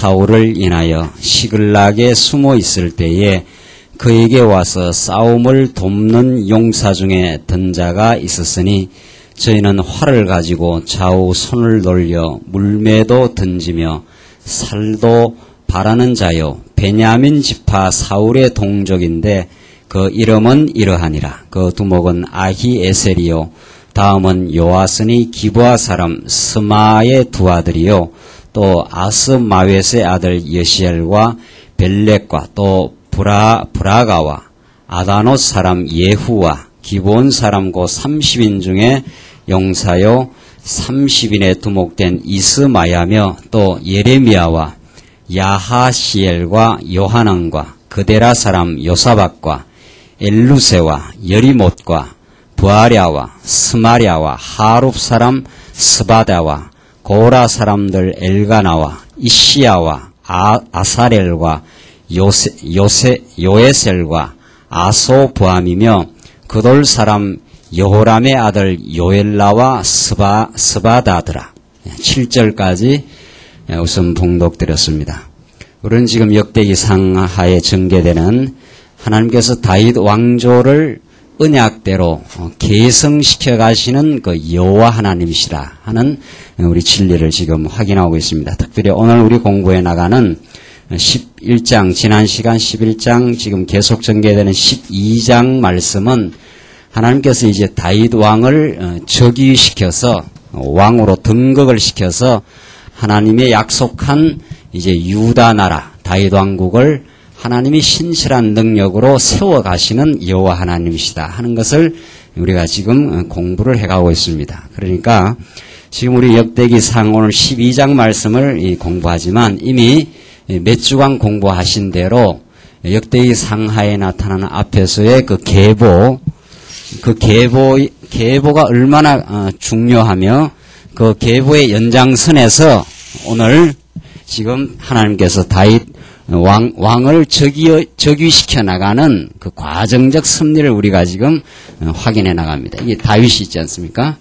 사울을 인하여 시글락에 숨어 있을 때에 그에게 와서 싸움을 돕는 용사 중에 든 자가 있었으니 저희는 활을 가지고 좌우 손을 돌려 물매도 던지며 살도 바라는 자요 베냐민 지파 사울의 동족인데 그 이름은 이러하니라. 그 두목은 아히에셀이요 다음은 요아스니 기브아 사람 스마의 두 아들이요 또 아스마웻의 아들 여시엘과 벨렉과 또 브라가와 아다노 사람 예후와 기브온 사람 고 30인 중에 용사요 30인에 두목된 이스마야며 또 예레미야와 야하시엘과 요하난과 그데라 사람 요사박과 엘루세와 여리못과 부아랴와 스마랴와 하룹 사람 스바다와 고라 사람들 엘가나와 이시야와 아사렐과 요에셀과 아소부함이며 그돌 사람 여호람의 아들 요엘라와 스바다더라. 7절까지 우선 봉독드렸습니다. 우리는 지금 역대기 상하에 전개되는 하나님께서 다윗 왕조를 언약대로 계승시켜 가시는 그 여호와 하나님이시라 하는 우리 진리를 지금 확인하고 있습니다. 특별히 오늘 우리 공부해 나가는 11장, 지난 시간 11장, 지금 계속 전개되는 12장 말씀은 하나님께서 이제 다윗 왕을 즉위시켜서 왕으로 등극을 시켜서 하나님의 약속한 이제 유다 나라 다윗 왕국을 하나님이 신실한 능력으로 세워가시는 여호와 하나님이시다 하는 것을 우리가 지금 공부를 해가고 있습니다. 그러니까 지금 우리 역대기상 오늘 12장 말씀을 공부하지만 이미 몇 주간 공부하신 대로 역대기상하에 나타나는 앞에서의 그 계보가 얼마나 중요하며 그 계보의 연장선에서 오늘 지금 하나님께서 다윗 왕을 즉위시켜 나가는 그 과정적 섭리를 우리가 지금 확인해 나갑니다. 이게 다윗이 있지 않습니까?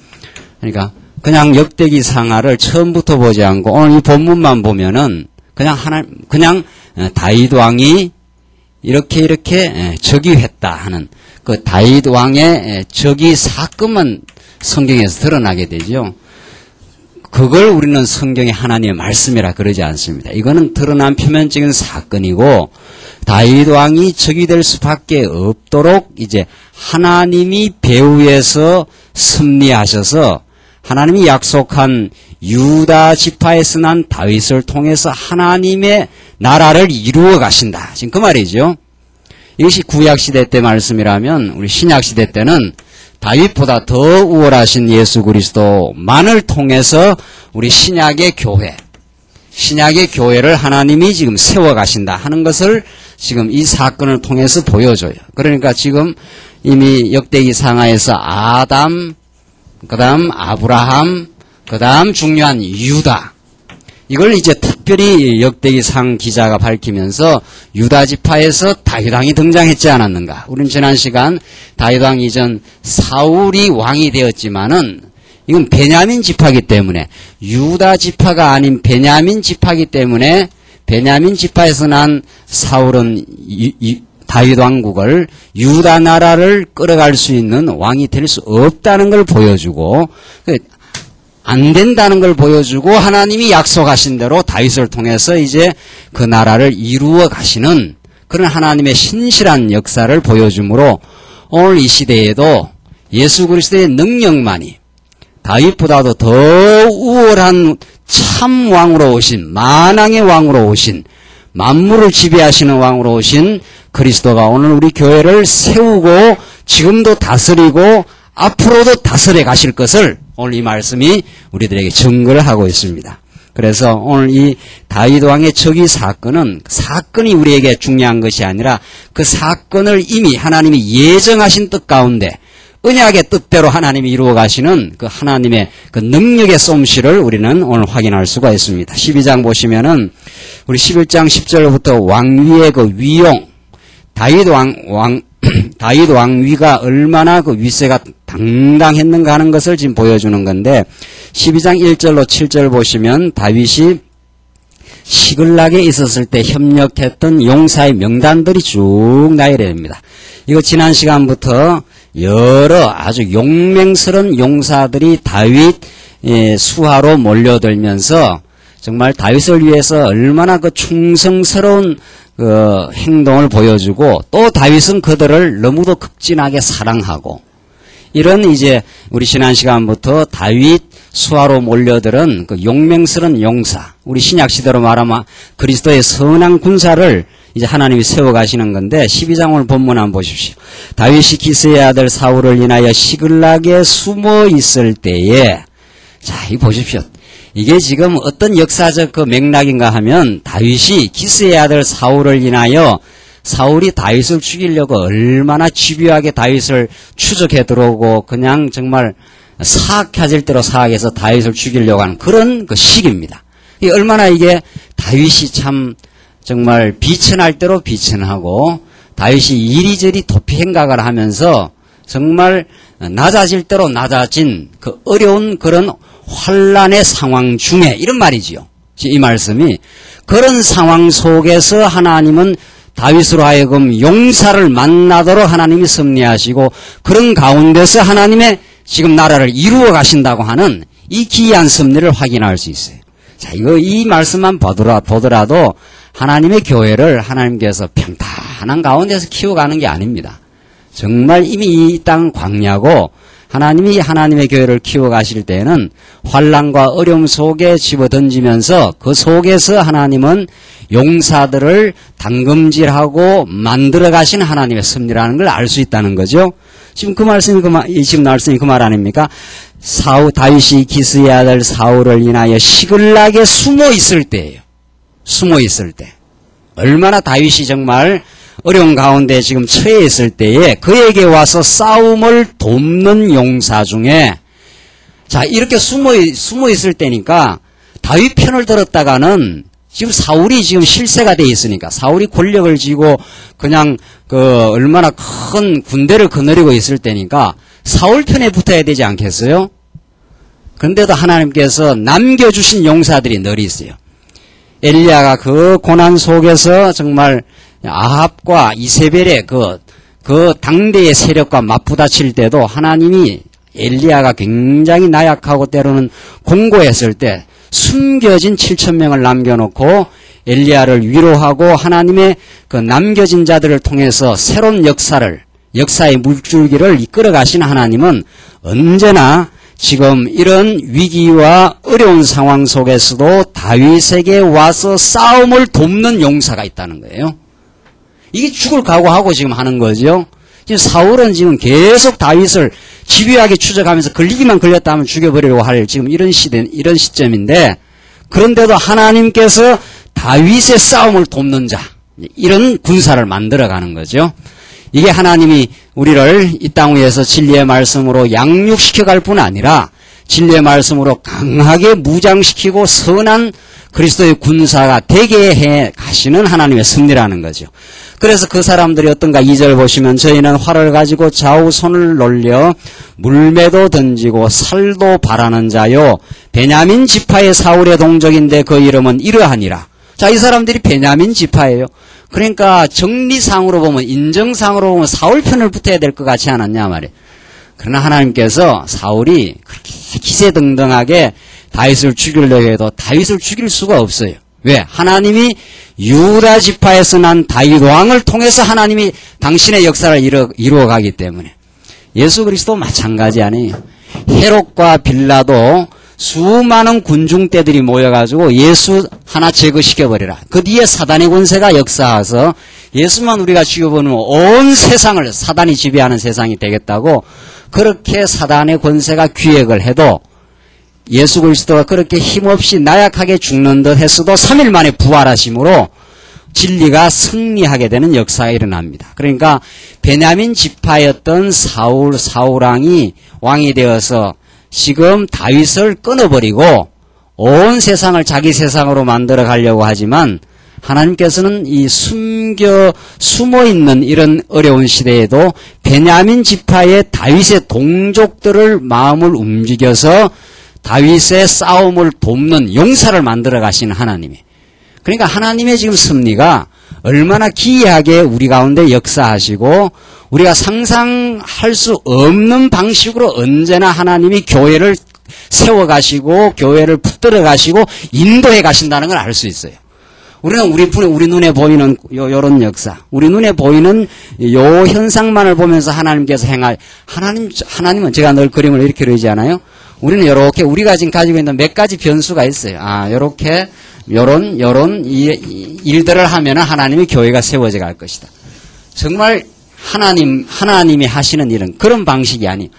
그러니까 그냥 역대기 상하를 처음부터 보지 않고 오늘 이 본문만 보면은 그냥 다윗 왕이 이렇게 즉위했다 하는 그 다윗 왕의 즉위 사건만 성경에서 드러나게 되죠. 그걸 우리는 성경의 하나님의 말씀이라 그러지 않습니다. 이거는 드러난 표면적인 사건이고 다윗 왕이 즉위될 수밖에 없도록 이제 하나님이 배후에서 섭리하셔서 하나님이 약속한 유다 지파에서 난 다윗을 통해서 하나님의 나라를 이루어 가신다. 지금 그 말이죠. 이것이 구약시대 때 말씀이라면 우리 신약시대 때는 다윗보다 더 우월하신 예수 그리스도만을 통해서 우리 신약의 교회를 하나님이 지금 세워가신다 하는 것을 지금 이 사건을 통해서 보여줘요. 그러니까 지금 이미 역대기 상하에서 아담, 그 다음 아브라함, 그 다음 중요한 유다. 이걸 이제 특별히 역대기상 기자가 밝히면서 유다 지파에서 다윗왕이 등장했지 않았는가. 우리는 지난 시간 다윗왕 이전 사울이 왕이 되었지만은 이건 베냐민 지파이기 때문에 유다 지파가 아닌 베냐민 지파이기 때문에 베냐민 지파에서 난 사울은 다윗 왕국을 유다 나라를 끌어갈 수 있는 왕이 될 수 없다는 걸 보여주고 안 된다는 걸 보여주고 하나님이 약속하신 대로 다윗을 통해서 이제 그 나라를 이루어 가시는 그런 하나님의 신실한 역사를 보여주므로 오늘 이 시대에도 예수 그리스도의 능력만이 다윗보다도 더 우월한 참 왕으로 오신 만왕의 왕으로 오신 만물을 지배하시는 왕으로 오신 그리스도가 오늘 우리 교회를 세우고 지금도 다스리고 앞으로도 다스려 가실 것을 오늘 이 말씀이 우리들에게 증거를 하고 있습니다. 그래서 오늘 이 다윗 왕의 즉위 사건이 우리에게 중요한 것이 아니라 그 사건을 이미 하나님이 예정하신 뜻 가운데 언약의 뜻대로 하나님이 이루어 가시는 그 하나님의 그 능력의 솜씨를 우리는 오늘 확인할 수가 있습니다. 12장 보시면은 우리 11장 10절부터 왕위의 그 위용, 다윗 왕위가 얼마나 그 위세가 당당했는가 하는 것을 지금 보여주는 건데 12장 1절로 7절 보시면 다윗이 시글락에 있었을 때 협력했던 용사의 명단들이 쭉 나열됩니다. 이거 지난 시간부터 여러 아주 용맹스러운 용사들이 다윗 수하로 몰려들면서 정말 다윗을 위해서 얼마나 그 충성스러운 그 행동을 보여주고 또 다윗은 그들을 너무도 극진하게 사랑하고 이런 이제 우리 지난 시간부터 다윗 수하로 몰려들은 그 용맹스러운 용사, 우리 신약 시대로 말하면 그리스도의 선한 군사를 이제 하나님이 세워가시는 건데 12장 오늘 본문 한번 보십시오. 다윗이 기스의 아들 사울을 인하여 시글락에 숨어 있을 때에 자, 이 보십시오. 이게 지금 어떤 역사적 그 맥락인가 하면 다윗이 기스의 아들 사울을 인하여 사울이 다윗을 죽이려고 얼마나 집요하게 다윗을 추적해 들어오고 그냥 정말 사악해질 대로 사악해서 다윗을 죽이려고 하는 그런 그 시기입니다. 얼마나 이게 다윗이 참 정말 비천할 대로 비천하고 다윗이 이리저리 도피 행각을 하면서 정말 낮아질 대로 낮아진 그 어려운 그런 환란의 상황 중에 이런 말이지요. 이 말씀이 그런 상황 속에서 하나님은 다윗으로 하여금 용사를 만나도록 하나님이 섭리하시고 그런 가운데서 하나님의 지금 나라를 이루어 가신다고 하는 이 기이한 섭리를 확인할 수 있어요. 자, 이 말씀만 보더라도 하나님의 교회를 하나님께서 평탄한 가운데서 키워가는 게 아닙니다. 정말 이미 이 땅 광야고 하나님이 하나님의 교회를 키워가실 때는 환난과 어려움 속에 집어던지면서 그 속에서 하나님은 용사들을 당금질하고 만들어가신 하나님의 섭리라는 걸 알 수 있다는 거죠. 지금 그 말씀이 지금 말씀이 그 말 아닙니까? 다윗이 기스의 아들 사울을 인하여 시글락에 숨어 있을 때예요. 숨어 있을 때. 얼마나 다윗이 정말 어려운 가운데 지금 처해 있을 때에 그에게 와서 싸움을 돕는 용사 중에 자, 이렇게 숨어 있을 때니까 다윗 편을 들었다가는 지금 사울이 지금 실세가 돼 있으니까 사울이 권력을 쥐고 그냥 그 얼마나 큰 군대를 거느리고 있을 때니까 사울 편에 붙어야 되지 않겠어요? 그런데도 하나님께서 남겨주신 용사들이 널리 있어요. 엘리야가 그 고난 속에서 정말 아합과 이세벨의 그 당대의 세력과 맞부딪힐 때도 하나님이 엘리야가 굉장히 나약하고 때로는 공고했을 때 숨겨진 7,000명을 남겨놓고 엘리야를 위로하고 하나님의 그 남겨진 자들을 통해서 새로운 역사의 물줄기를 이끌어 가신 하나님은 언제나 지금 이런 위기와 어려운 상황 속에서도 다윗에게 와서 싸움을 돕는 용사가 있다는 거예요. 이게 죽을 각오하고 지금 하는 거죠. 지금 사울은 지금 계속 다윗을 집요하게 추적하면서 걸리기만 걸렸다 하면 죽여버리려고 할 지금 이런 시점인데 그런데도 하나님께서 다윗의 싸움을 돕는 자, 이런 군사를 만들어가는 거죠. 이게 하나님이 우리를 이 땅 위에서 진리의 말씀으로 양육시켜갈 뿐 아니라 진리의 말씀으로 강하게 무장시키고 선한 그리스도의 군사가 되게 해 가시는 하나님의 섭리라는 거죠. 그래서 그 사람들이 어떤가 2절 보시면 저희는 활을 가지고 좌우 손을 놀려 물매도 던지고 살도 바라는 자요 베냐민 지파의 사울의 동족인데 그 이름은 이러하니라. 자, 이 사람들이 베냐민 지파예요. 그러니까 정리상으로 보면 인정상으로 보면 사울 편을 붙어야 될 것 같지 않았냐 말이에요. 그러나 하나님께서 사울이 그렇게 기세등등하게 다윗을 죽이려고 해도 다윗을 죽일 수가 없어요. 왜? 하나님이 유다 지파에서 난 다윗 왕을 통해서 하나님이 당신의 역사를 이루어가기 때문에 예수 그리스도 마찬가지 아니에요. 헤롯과 빌라도 수많은 군중대들이 모여가지고 예수 하나 제거시켜버리라. 그 뒤에 사단의 권세가 역사해서 예수만 우리가 죽여버리면 온 세상을 사단이 지배하는 세상이 되겠다고 그렇게 사단의 권세가 기획을 해도 예수 그리스도가 그렇게 힘없이 나약하게 죽는 듯 했어도 3일 만에 부활하심으로 진리가 승리하게 되는 역사가 일어납니다. 그러니까 베냐민 지파였던 사울왕이 왕이 되어서 지금 다윗을 끊어버리고 온 세상을 자기 세상으로 만들어 가려고 하지만 하나님께서는 이 숨어있는 이런 어려운 시대에도 베냐민 지파의 다윗의 동족들을 마음을 움직여서 다윗의 싸움을 돕는 용사를 만들어 가시는 하나님이. 그러니까 하나님의 지금 섭리가 얼마나 기이하게 우리 가운데 역사하시고 우리가 상상할 수 없는 방식으로 언제나 하나님이 교회를 세워가시고 교회를 붙들어 가시고 인도해 가신다는 걸 알 수 있어요. 우리는 우리 눈에 보이는 요런 역사, 우리 눈에 보이는 요 현상만을 보면서 하나님께서 하나님은 제가 늘 그림을 이렇게 그리지 않아요? 우리는 요렇게 우리가 지금 가지고 있는 몇 가지 변수가 있어요. 요렇게 요런 일들을 하면은 하나님의 교회가 세워져 갈 것이다. 정말 하나님이 하시는 일은 그런 방식이 아니에요.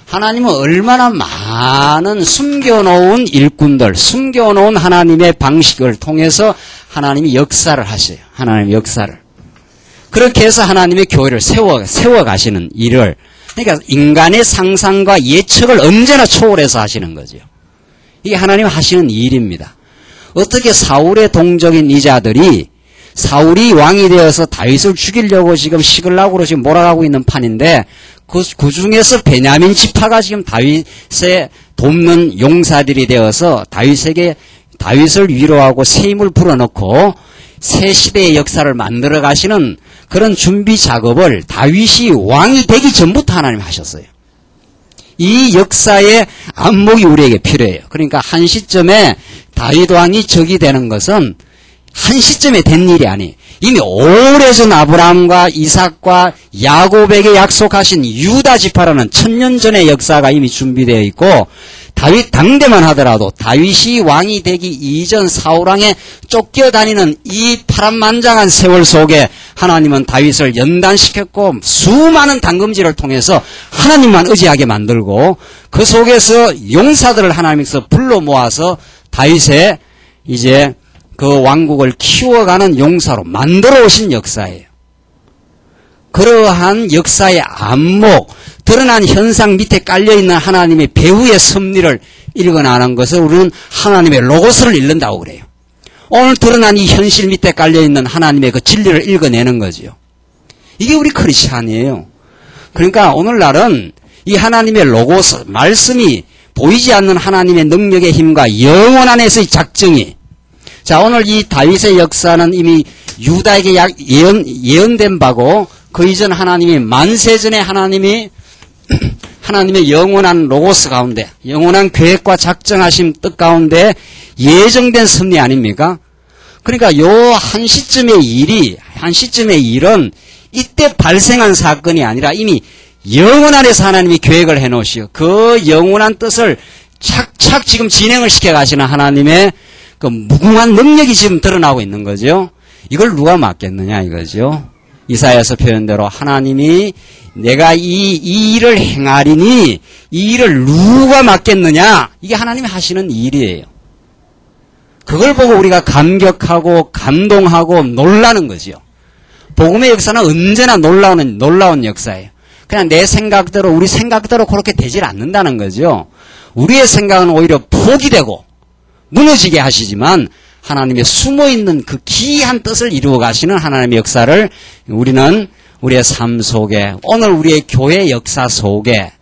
하나님은 얼마나 많은 숨겨놓은 일꾼들, 숨겨놓은 하나님의 방식을 통해서 하나님이 역사를 하셔요. 하나님의 역사를. 그렇게 해서 하나님의 교회를 세워가시는 일을, 그러니까 인간의 상상과 예측을 언제나 초월해서 하시는 거죠. 이게 하나님 하시는 일입니다. 어떻게 사울의 동족인 이 자들이 사울이 왕이 되어서 다윗을 죽이려고 지금 시글락으로 지금 몰아가고 있는 판인데 그 중에서 베냐민 지파가 지금 다윗의 돕는 용사들이 되어서 다윗을 위로하고 새 힘을 불어넣고 새 시대의 역사를 만들어 가시는 그런 준비 작업을 다윗이 왕이 되기 전부터 하나님 하셨어요. 이 역사의 안목이 우리에게 필요해요. 그러니까 한 시점에 다윗 왕이 적이 되는 것은 한 시점에 된 일이 아니에요. 이미 오래전 아브라함과 이삭과 야곱에게 약속하신 유다 지파라는 1000년 전의 역사가 이미 준비되어 있고 다윗 당대만 하더라도 다윗이 왕이 되기 이전 사울왕에 쫓겨다니는 이 파란만장한 세월 속에 하나님은 다윗을 연단시켰고 수많은 당금질을 통해서 하나님만 의지하게 만들고 그 속에서 용사들을 하나님께서 불러 모아서 다윗의 이제 그 왕국을 키워가는 용사로 만들어 오신 역사예요. 그러한 역사의 안목, 드러난 현상 밑에 깔려있는 하나님의 배후의 섭리를 읽어나가는 것을 우리는 하나님의 로고스를 읽는다고 그래요. 오늘 드러난 이 현실 밑에 깔려있는 하나님의 그 진리를 읽어내는 거죠. 이게 우리 크리스찬이에요. 그러니까 오늘날은 이 하나님의 로고스, 말씀이 보이지 않는 하나님의 능력의 힘과 영원 안에서의 작정이, 자, 오늘 이 다윗의 역사는 이미 유다에게 예언된 바고 그 이전 하나님이 만세전에 하나님의 영원한 로고스 가운데 영원한 계획과 작정하심 뜻 가운데 예정된 섭리 아닙니까? 그러니까 요 한 시점의 일은 이때 발생한 사건이 아니라 이미 영원 안에서 하나님이 계획을 해놓으시고 그 영원한 뜻을 착착 지금 진행을 시켜 가시는 하나님의 그 무궁한 능력이 지금 드러나고 있는 거죠. 이걸 누가 맡겠느냐 이거죠. 이사야서 표현대로 하나님이 내가 이 일을 행하리니 이 일을 누가 맡겠느냐. 이게 하나님이 하시는 일이에요. 그걸 보고 우리가 감격하고 감동하고 놀라는 거죠. 복음의 역사는 언제나 놀라운 역사예요. 그냥 내 생각대로 우리 생각대로 그렇게 되질 않는다는 거죠. 우리의 생각은 오히려 포기되고 무너지게 하시지만 하나님의 숨어있는 그 기이한 뜻을 이루어 가시는 하나님의 역사를 우리는 우리의 삶 속에 오늘 우리의 교회 역사 속에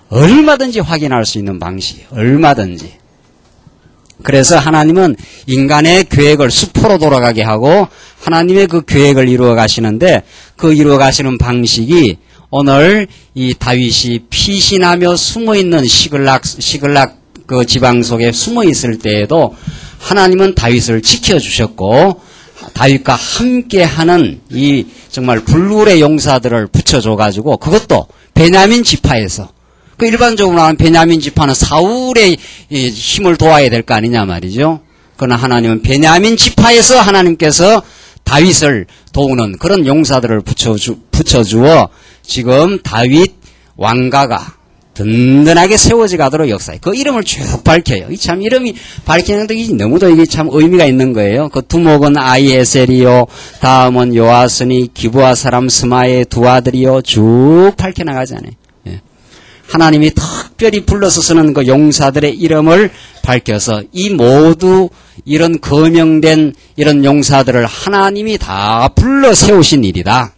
얼마든지 확인할 수 있는 방식, 얼마든지. 그래서 하나님은 인간의 계획을 수포로 돌아가게 하고 하나님의 그 계획을 이루어 가시는데 그 이루어 가시는 방식이 오늘 이 다윗이 피신하며 숨어있는 시글락 그 지방 속에 숨어 있을 때에도 하나님은 다윗을 지켜주셨고 다윗과 함께하는 이 정말 불굴의 용사들을 붙여줘가지고 그것도 베냐민 지파에서 그 일반적으로 하는 베냐민 지파는 사울의 힘을 도와야 될 거 아니냐 말이죠. 그러나 하나님은 베냐민 지파에서 하나님께서 다윗을 도우는 그런 용사들을 붙여주어 지금 다윗 왕가가 든든하게 세워져 가도록 역사해. 그 이름을 쭉 밝혀요. 이 참 이름이 밝히는데 너무도 이게 참 의미가 있는 거예요. 그 두목은 아이에셀이요, 다음은 요아스니, 기브아 사람 스마의 두 아들이요, 쭉 밝혀나가잖아요. 예. 하나님이 특별히 불러서 쓰는 그 용사들의 이름을 밝혀서 이 모두 이런 거명된 이런 용사들을 하나님이 다 불러 세우신 일이다.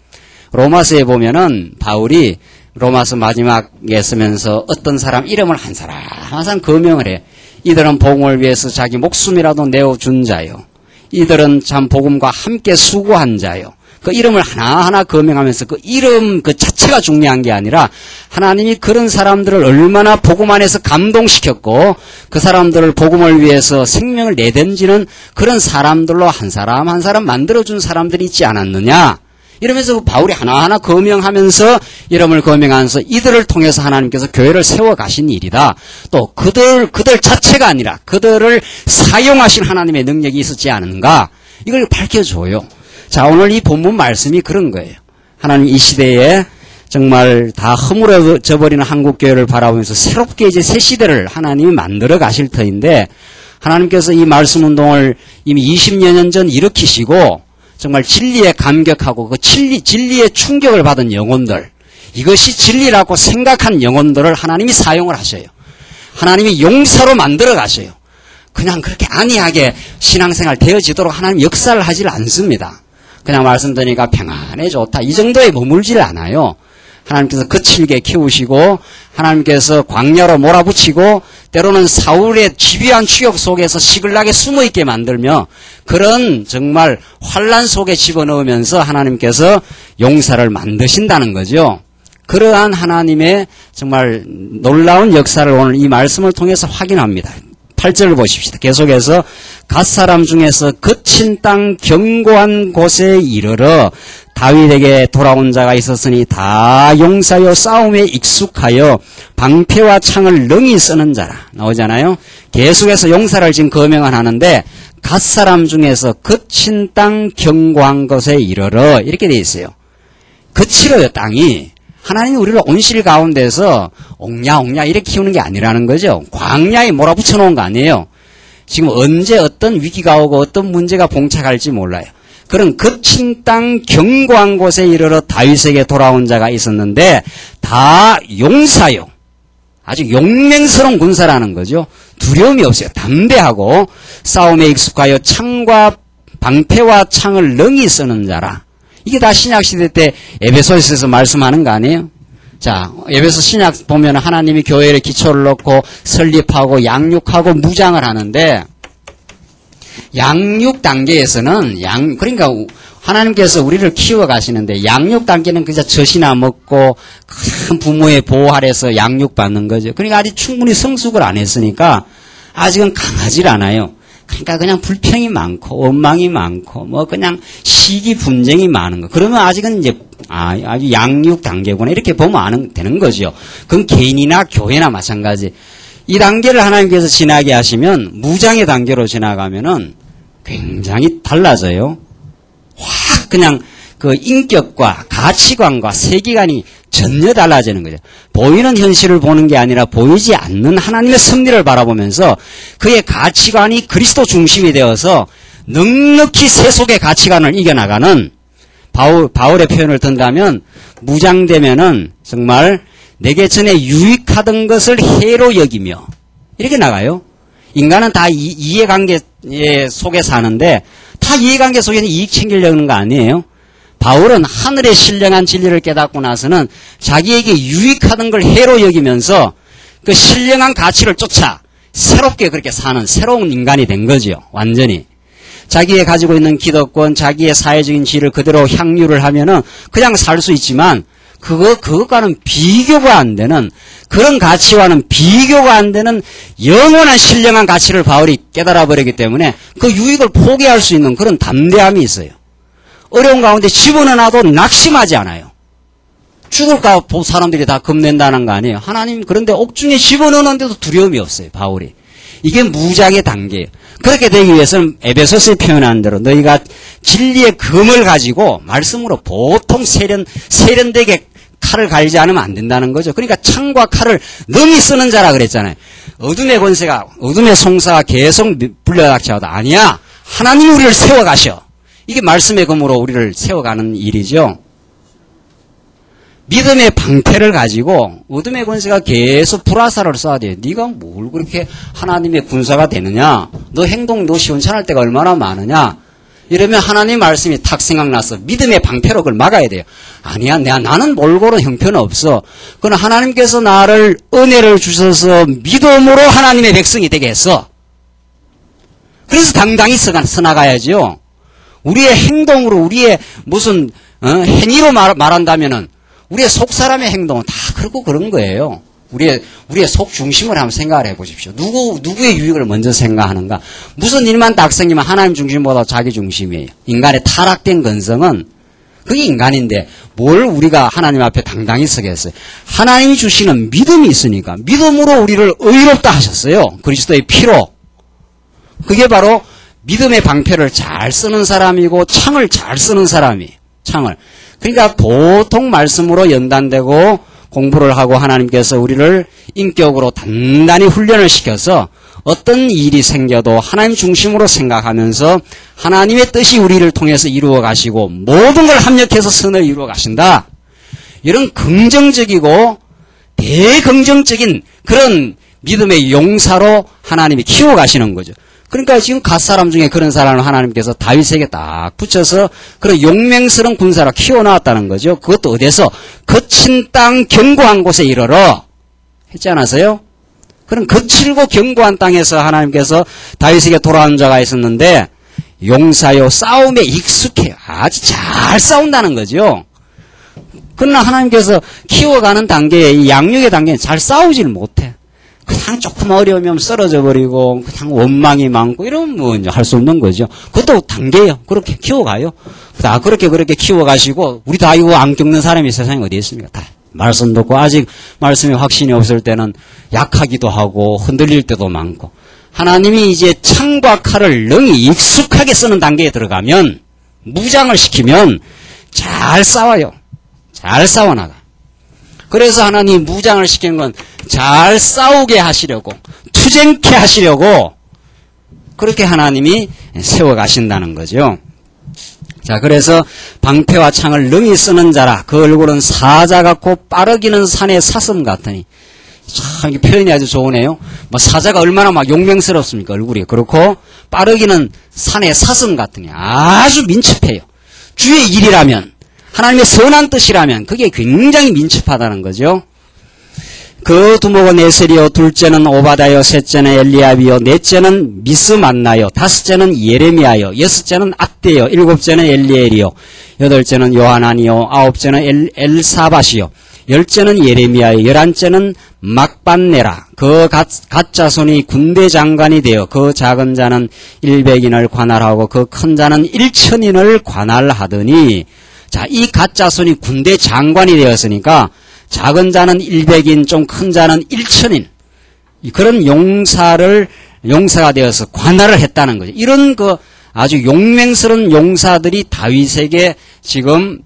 로마서에 보면은 바울이 로마서 마지막에 쓰면서 어떤 사람 이름을 한 사람 항상 거명을 해. 이들은 복음을 위해서 자기 목숨이라도 내어준 자요. 이들은 참 복음과 함께 수고한 자요. 그 이름을 하나하나 거명하면서 그 이름 그 자체가 중요한 게 아니라 하나님이 그런 사람들을 얼마나 복음 안에서 감동시켰고 그 사람들을 복음을 위해서 생명을 내던지는 그런 사람들로 한 사람 한 사람 만들어준 사람들이 있지 않았느냐. 이러면서 바울이 하나하나 거명하면서 이름을 거명하면서 이들을 통해서 하나님께서 교회를 세워가신 일이다. 또 그들 자체가 아니라 그들을 사용하신 하나님의 능력이 있었지 않은가. 이걸 밝혀줘요. 자, 오늘 이 본문 말씀이 그런 거예요. 하나님 이 시대에 정말 다 허물어져 버리는 한국교회를 바라보면서 새롭게 이제 새 시대를 하나님이 만들어 가실 터인데 하나님께서 이 말씀 운동을 이미 20여 년 전 일으키시고 정말 진리에 감격하고 그 진리에 충격을 받은 영혼들, 이것이 진리라고 생각한 영혼들을 하나님이 사용을 하셔요. 하나님이 용사로 만들어 가셔요. 그냥 그렇게 안이하게 신앙생활 되어지도록 하나님 역사를 하질 않습니다. 그냥 말씀드리니까 평안해 좋다. 이 정도에 머물질 않아요. 하나님께서 거칠게 키우시고 하나님께서 광야로 몰아붙이고 때로는 사울의 집요한 추격 속에서 시글나게 숨어있게 만들며 그런 정말 환란 속에 집어넣으면서 하나님께서 용사를 만드신다는 거죠. 그러한 하나님의 정말 놀라운 역사를 오늘 이 말씀을 통해서 확인합니다. 8절을 보십시다. 계속해서 갓사람 중에서 거친 땅 견고한 곳에 이르러 다윗에게 돌아온 자가 있었으니 다 용사여 싸움에 익숙하여 방패와 창을 능히 쓰는 자라. 나오잖아요. 계속해서 용사를 지금 거명을 하는데 갓사람 중에서 거친 땅 견고한 곳에 이르러 이렇게 돼 있어요. 거칠어요 땅이. 하나님이 우리를 온실 가운데서 옹냐 이렇게 키우는 게 아니라는 거죠. 광야에 몰아붙여 놓은 거 아니에요. 지금 언제 어떤 위기가 오고 어떤 문제가 봉착할지 몰라요. 그런 거친 땅 견고한 곳에 이르러 다윗에게 돌아온 자가 있었는데 다 용사요. 아주 용맹스러운 군사라는 거죠. 두려움이 없어요. 담대하고 싸움에 익숙하여 창과 방패와 창을 능히 쓰는 자라. 이게 다 신약시대 때 에베소서에서 말씀하는 거 아니에요? 자, 에베소 신약 보면 하나님이 교회에 기초를 놓고 설립하고 양육하고 무장을 하는데 양육 단계에서는 그러니까 하나님께서 우리를 키워 가시는데 양육 단계는 그저 젖이나 먹고 큰 부모의 보호 아래서 양육받는 거죠. 그러니까 아직 충분히 성숙을 안 했으니까 아직은 강하질 않아요. 그러니까 그냥 불평이 많고 원망이 많고 뭐 그냥 시기 분쟁이 많은 거. 그러면 아직은 이제 아주 양육 단계구나 이렇게 보면 되는 거죠. 그건 개인이나 교회나 마찬가지. 이 단계를 하나님께서 지나게 하시면 무장의 단계로 지나가면은 굉장히 달라져요. 확 그냥 그 인격과 가치관과 세계관이 전혀 달라지는 거죠. 보이는 현실을 보는 게 아니라 보이지 않는 하나님의 섭리를 바라보면서 그의 가치관이 그리스도 중심이 되어서 넉넉히 세속의 가치관을 이겨나가는 바울의 표현을 든다면 무장되면은 정말 내게 전에 유익하던 것을 해로 여기며 이렇게 나가요. 인간은 다 이해관계 속에 사는데 다 이해관계 속에는 이익 챙기려는 거 아니에요. 바울은 하늘의 신령한 진리를 깨닫고 나서는 자기에게 유익하던 걸 해로 여기면서 그 신령한 가치를 쫓아 새롭게 그렇게 사는 새로운 인간이 된 거죠. 완전히. 자기의 가지고 있는 기득권, 자기의 사회적인 지위를 그대로 향유를 하면은 그냥 살 수 있지만 그것과는 비교가 안 되는 그런 가치와는 비교가 안 되는 영원한 신령한 가치를 바울이 깨달아 버리기 때문에 그 유익을 포기할 수 있는 그런 담대함이 있어요. 어려운 가운데 집어넣어놔도 낙심하지 않아요. 죽을까 보 사람들이 다 겁낸다는 거 아니에요. 하나님 그런데 옥중에 집어넣는데도 두려움이 없어요. 바울이. 이게 무장의 단계예요. 그렇게 되기 위해서는 에베소서에 표현한 대로 너희가 진리의 검을 가지고 말씀으로 보통 세련되게 칼을 갈지 않으면 안 된다는 거죠. 그러니까 창과 칼을 능히 쓰는 자라 그랬잖아요. 어둠의 권세가 어둠의 송사가 계속 불려닥쳐도 아니야. 하나님이 우리를 세워가셔. 이게 말씀의 검으로 우리를 세워가는 일이죠. 믿음의 방패를 가지고 어둠의 권세가 계속 불화살을 쏴야 돼요. 네가 뭘 그렇게 하나님의 군사가 되느냐? 너 시원찮을 때가 얼마나 많으냐? 이러면 하나님 말씀이 탁 생각나서 믿음의 방패로 그걸 막아야 돼요. 아니야, 나는 몰고로 형편은 없어. 그건 하나님께서 나를 은혜를 주셔서 믿음으로 하나님의 백성이 되게 했어. 그래서 당당히 서나가야죠. 우리의 행동으로, 우리의 무슨 행위로 말한다면은 우리의 속 사람의 행동은 다 그렇고 그런 거예요. 우리의 속 중심을 한번 생각을 해보십시오. 누구의 유익을 먼저 생각하는가? 무슨 일만 딱 생기면 하나님 중심보다 자기 중심이에요. 인간의 타락된 근성은 그게 인간인데 뭘 우리가 하나님 앞에 당당히 서겠어요? 하나님이 주시는 믿음이 있으니까 믿음으로 우리를 의롭다 하셨어요. 그리스도의 피로. 그게 바로 믿음의 방패를 잘 쓰는 사람이고 창을 잘 쓰는 사람이에요. 창을. 그러니까 보통 말씀으로 연단되고 공부를 하고 하나님께서 우리를 인격으로 단단히 훈련을 시켜서 어떤 일이 생겨도 하나님 중심으로 생각하면서 하나님의 뜻이 우리를 통해서 이루어 가시고 모든 걸 합력해서 선을 이루어 가신다. 이런 긍정적이고 대긍정적인 그런 믿음의 용사로 하나님이 키워 가시는 거죠. 그러니까 지금 갓사람 중에 그런 사람을 하나님께서 다윗에게 딱 붙여서 그런 용맹스러운 군사로 키워놨다는 거죠. 그것도 어디서? 거친 땅 견고한 곳에 이르러 했지 않았어요? 그런 거칠고 견고한 땅에서 하나님께서 다윗에게 돌아온 자가 있었는데 용사요 싸움에 익숙해요. 아주 잘 싸운다는 거죠. 그러나 하나님께서 키워가는 단계에 이 양육의 단계에 잘 싸우질 못해. 그냥 조금 어려우면 쓰러져 버리고 그냥 원망이 많고 이러면 뭐 이제 할 수 없는 거죠. 그것도 단계예요. 그렇게 키워가요. 다 그렇게 키워가시고 우리 다 이거 안 겪는 사람이 세상에 어디 있습니까? 다 말씀 듣고 아직 말씀에 확신이 없을 때는 약하기도 하고 흔들릴 때도 많고 하나님이 이제 창과 칼을 능히 익숙하게 쓰는 단계에 들어가면 무장을 시키면 잘 싸워요. 잘 싸워나가. 그래서 하나님 무장을 시킨 건 잘 싸우게 하시려고 투쟁케 하시려고 그렇게 하나님이 세워가신다는 거죠. 자, 그래서 방패와 창을 능히 쓰는 자라 그 얼굴은 사자 같고 빠르기는 산의 사슴 같으니 참 표현이 아주 좋으네요. 뭐 사자가 얼마나 막 용맹스럽습니까 얼굴이. 그렇고 빠르기는 산의 사슴 같으니 아주 민첩해요. 주의 일이라면 하나님의 선한 뜻이라면 그게 굉장히 민첩하다는 거죠. 그 두목은 에셀이요, 둘째는 오바다요, 셋째는 엘리압이요, 넷째는 미스만나요, 다섯째는 예레미야요, 여섯째는 악대요, 일곱째는 엘리엘이요, 여덟째는 요하나니요, 아홉째는 엘사밧이요, 열째는 예레미야요, 열한째는 막반네라. 그 가짜손이 군대 장관이 되어 그 작은 자는 100인을 관할하고 그 큰 자는 1000인을 관할하더니 자, 이 가짜손이 군대 장관이 되었으니까 작은 자는 100인, 좀 큰 자는 1000인. 그런 용사가 되어서 관할을 했다는 거죠. 이런 아주 용맹스러운 용사들이 다윗에게 지금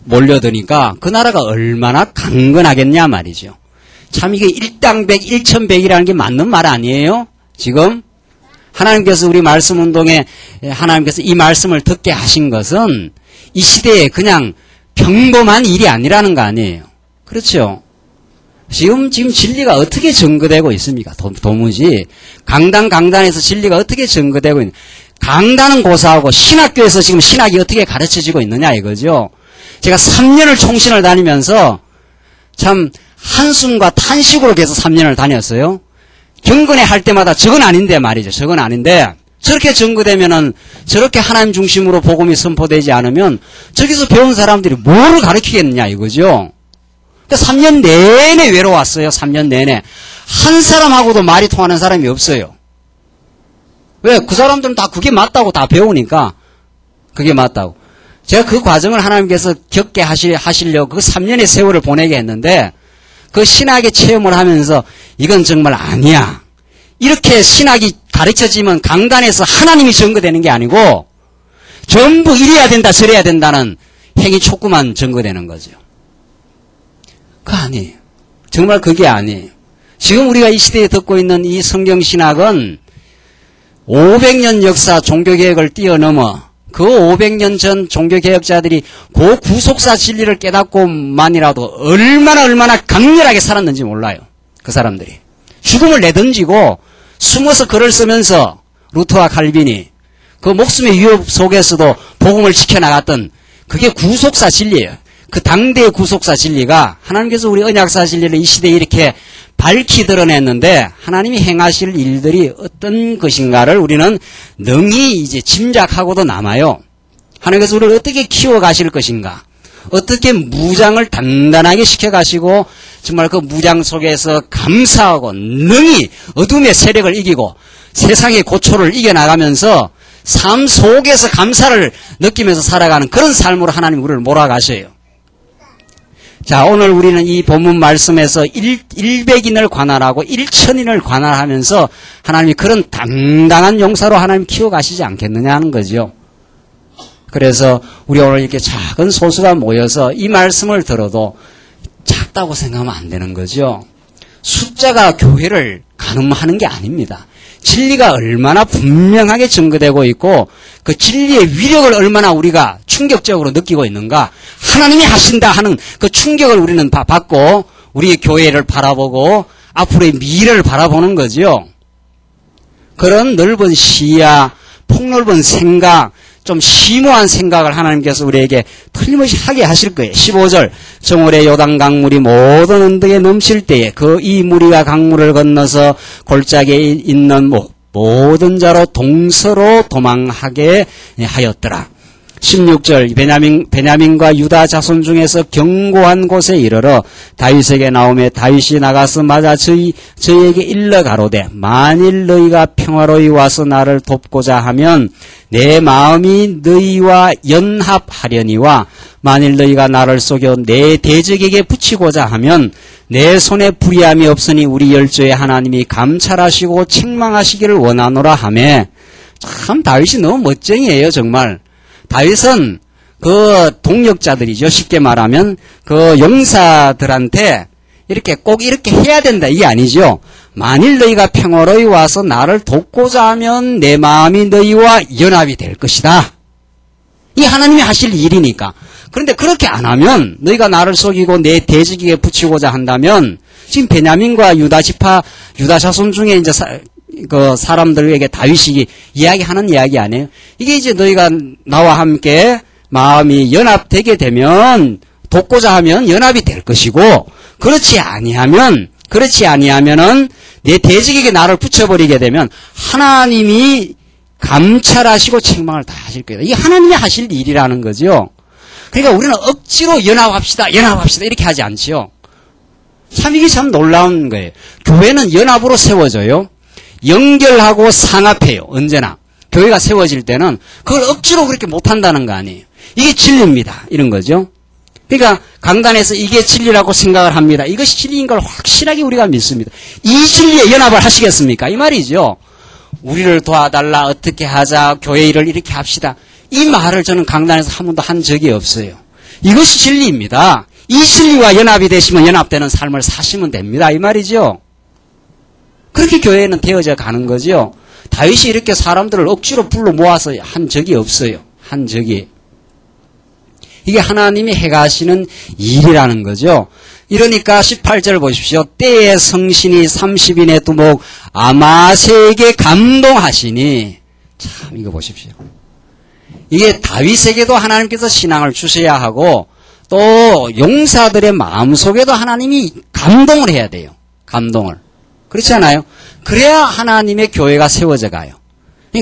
몰려드니까 그 나라가 얼마나 강건하겠냐 말이죠. 참 이게 일당백, 일천백이라는 게 맞는 말 아니에요? 지금 하나님께서 우리 말씀 운동에 하나님께서 이 말씀을 듣게 하신 것은 이 시대에 그냥 평범한 일이 아니라는 거 아니에요. 그렇죠? 지금 진리가 어떻게 증거되고 있습니까? 도무지. 강단에서 진리가 어떻게 증거되고 있는, 강단은 고사하고 신학교에서 지금 신학이 어떻게 가르쳐지고 있느냐 이거죠. 제가 3년을 총신을 다니면서 참 한숨과 탄식으로 계속 3년을 다녔어요. 경건회 할 때마다 저건 아닌데 말이죠. 저건 아닌데 저렇게 증거되면은 저렇게 하나님 중심으로 복음이 선포되지 않으면 저기서 배운 사람들이 뭐를 가르치겠느냐 이거죠. 그러니까 3년 내내 외로웠어요. 3년 내내. 한 사람하고도 말이 통하는 사람이 없어요. 왜? 그 사람들은 다 그게 맞다고 다 배우니까. 그게 맞다고. 제가 그 과정을 하나님께서 겪게 하시려고 그 3년의 세월을 보내게 했는데 그 신학의 체험을 하면서 이건 정말 아니야. 이렇게 신학이 가르쳐지면 강단에서 하나님이 증거되는 게 아니고 전부 이래야 된다 저래야 된다는 행위 촉구만 증거되는 거죠. 그거 아니에요. 정말 그게 아니에요. 지금 우리가 이 시대에 듣고 있는 이 성경신학은 500년 역사 종교개혁을 뛰어넘어 그 500년 전 종교개혁자들이 그 구속사 진리를 깨닫고만이라도 얼마나 강렬하게 살았는지 몰라요. 그 사람들이. 죽음을 내던지고 숨어서 글을 쓰면서 루터와 칼빈이 그 목숨의 위협 속에서도 복음을 지켜나갔던 그게 구속사 진리예요. 그 당대의 구속사 진리가 하나님께서 우리 언약사 진리를 이 시대에 이렇게 밝히 드러냈는데 하나님이 행하실 일들이 어떤 것인가를 우리는 능히 이제 짐작하고도 남아요. 하나님께서 우리를 어떻게 키워가실 것인가, 어떻게 무장을 단단하게 시켜가시고 정말 그 무장 속에서 감사하고 능히 어둠의 세력을 이기고 세상의 고초를 이겨나가면서 삶 속에서 감사를 느끼면서 살아가는 그런 삶으로 하나님 우리를 몰아가셔요. 자, 오늘 우리는 이 본문 말씀에서 100인을 관할하고 1000인을 관할하면서 하나님이 그런 당당한 용사로 하나님 키워가시지 않겠느냐 하는 거죠. 그래서 우리 오늘 이렇게 작은 소수가 모여서 이 말씀을 들어도 작다고 생각하면 안 되는 거죠. 숫자가 교회를 가늠하는 게 아닙니다. 진리가 얼마나 분명하게 증거되고 있고 그 진리의 위력을 얼마나 우리가 충격적으로 느끼고 있는가, 하나님이 하신다 하는 그 충격을 우리는 받고 우리의 교회를 바라보고 앞으로의 미래를 바라보는 거죠. 그런 넓은 시야, 폭넓은 생각, 좀 심오한 생각을 하나님께서 우리에게 틀림없이 하게 하실 거예요. 15절, 정월의 요단 강물이 모든 언덕에 넘칠 때에 그 이 무리가 강물을 건너서 골짜기에 있는 모든 자로 동서로 도망하게 하였더라. 16절, 베냐민과 유다 자손 중에서 견고한 곳에 이르러 다윗에게 나오매 다윗이 나가서 맞아 저희에게 일러 가로되 만일 너희가 평화로이 와서 나를 돕고자 하면 내 마음이 너희와 연합하려니와 만일 너희가 나를 속여 내 대적에게 붙이고자 하면 내 손에 불의함이 없으니 우리 열조의 하나님이 감찰하시고 책망하시기를 원하노라 하매. 참 다윗이 너무 멋쟁이에요, 정말. 다윗은 그 동력자들이죠. 쉽게 말하면 그 용사들한테 이렇게 꼭 이렇게 해야 된다 이게 아니죠. 만일 너희가 평화로이 와서 나를 돕고자 하면 내 마음이 너희와 연합이 될 것이다. 이 하나님이 하실 일이니까. 그런데 그렇게 안 하면, 너희가 나를 속이고 내 대적에게 붙이고자 한다면, 지금 베냐민과 유다 자손 중에 이제 그 사람들에게 다윗이 이야기하는 이야기 아니에요. 이게 이제 너희가 나와 함께 마음이 연합되게 되면, 돕고자 하면 연합이 될 것이고, 그렇지 아니하면은 내 대적에게 나를 붙여버리게 되면 하나님이 감찰하시고 책망을 다 하실 거예요. 이게 하나님이 하실 일이라는 거죠. 그러니까 우리는 억지로 연합합시다 이렇게 하지 않지요. 참 이게 참 놀라운 거예요. 교회는 연합으로 세워져요. 연결하고 상합해요. 언제나 교회가 세워질 때는 그걸 억지로 그렇게 못한다는 거 아니에요. 이게 진리입니다. 이런 거죠. 그러니까 강단에서 이게 진리라고 생각을 합니다. 이것이 진리인 걸 확실하게 우리가 믿습니다. 이 진리에 연합을 하시겠습니까? 이 말이죠. 우리를 도와달라, 어떻게 하자, 교회 일을 이렇게 합시다. 이 말을 저는 강단에서 한 번도 한 적이 없어요. 이것이 진리입니다. 이 진리와 연합이 되시면 연합되는 삶을 사시면 됩니다. 이 말이죠. 그렇게 교회는 되어져 가는 거죠. 다윗이 이렇게 사람들을 억지로 불러 모아서 한 적이 없어요. 한 적이. 이게 하나님이 해가시는 일이라는 거죠. 이러니까 18절 보십시오. 때에 성신이 30인의 두목 아마세에게 감동하시니. 참 이거 보십시오. 이게 다윗에게도 하나님께서 신앙을 주셔야 하고 또 용사들의 마음속에도 하나님이 감동을 해야 돼요. 감동을. 그렇지 않아요? 그래야 하나님의 교회가 세워져 가요.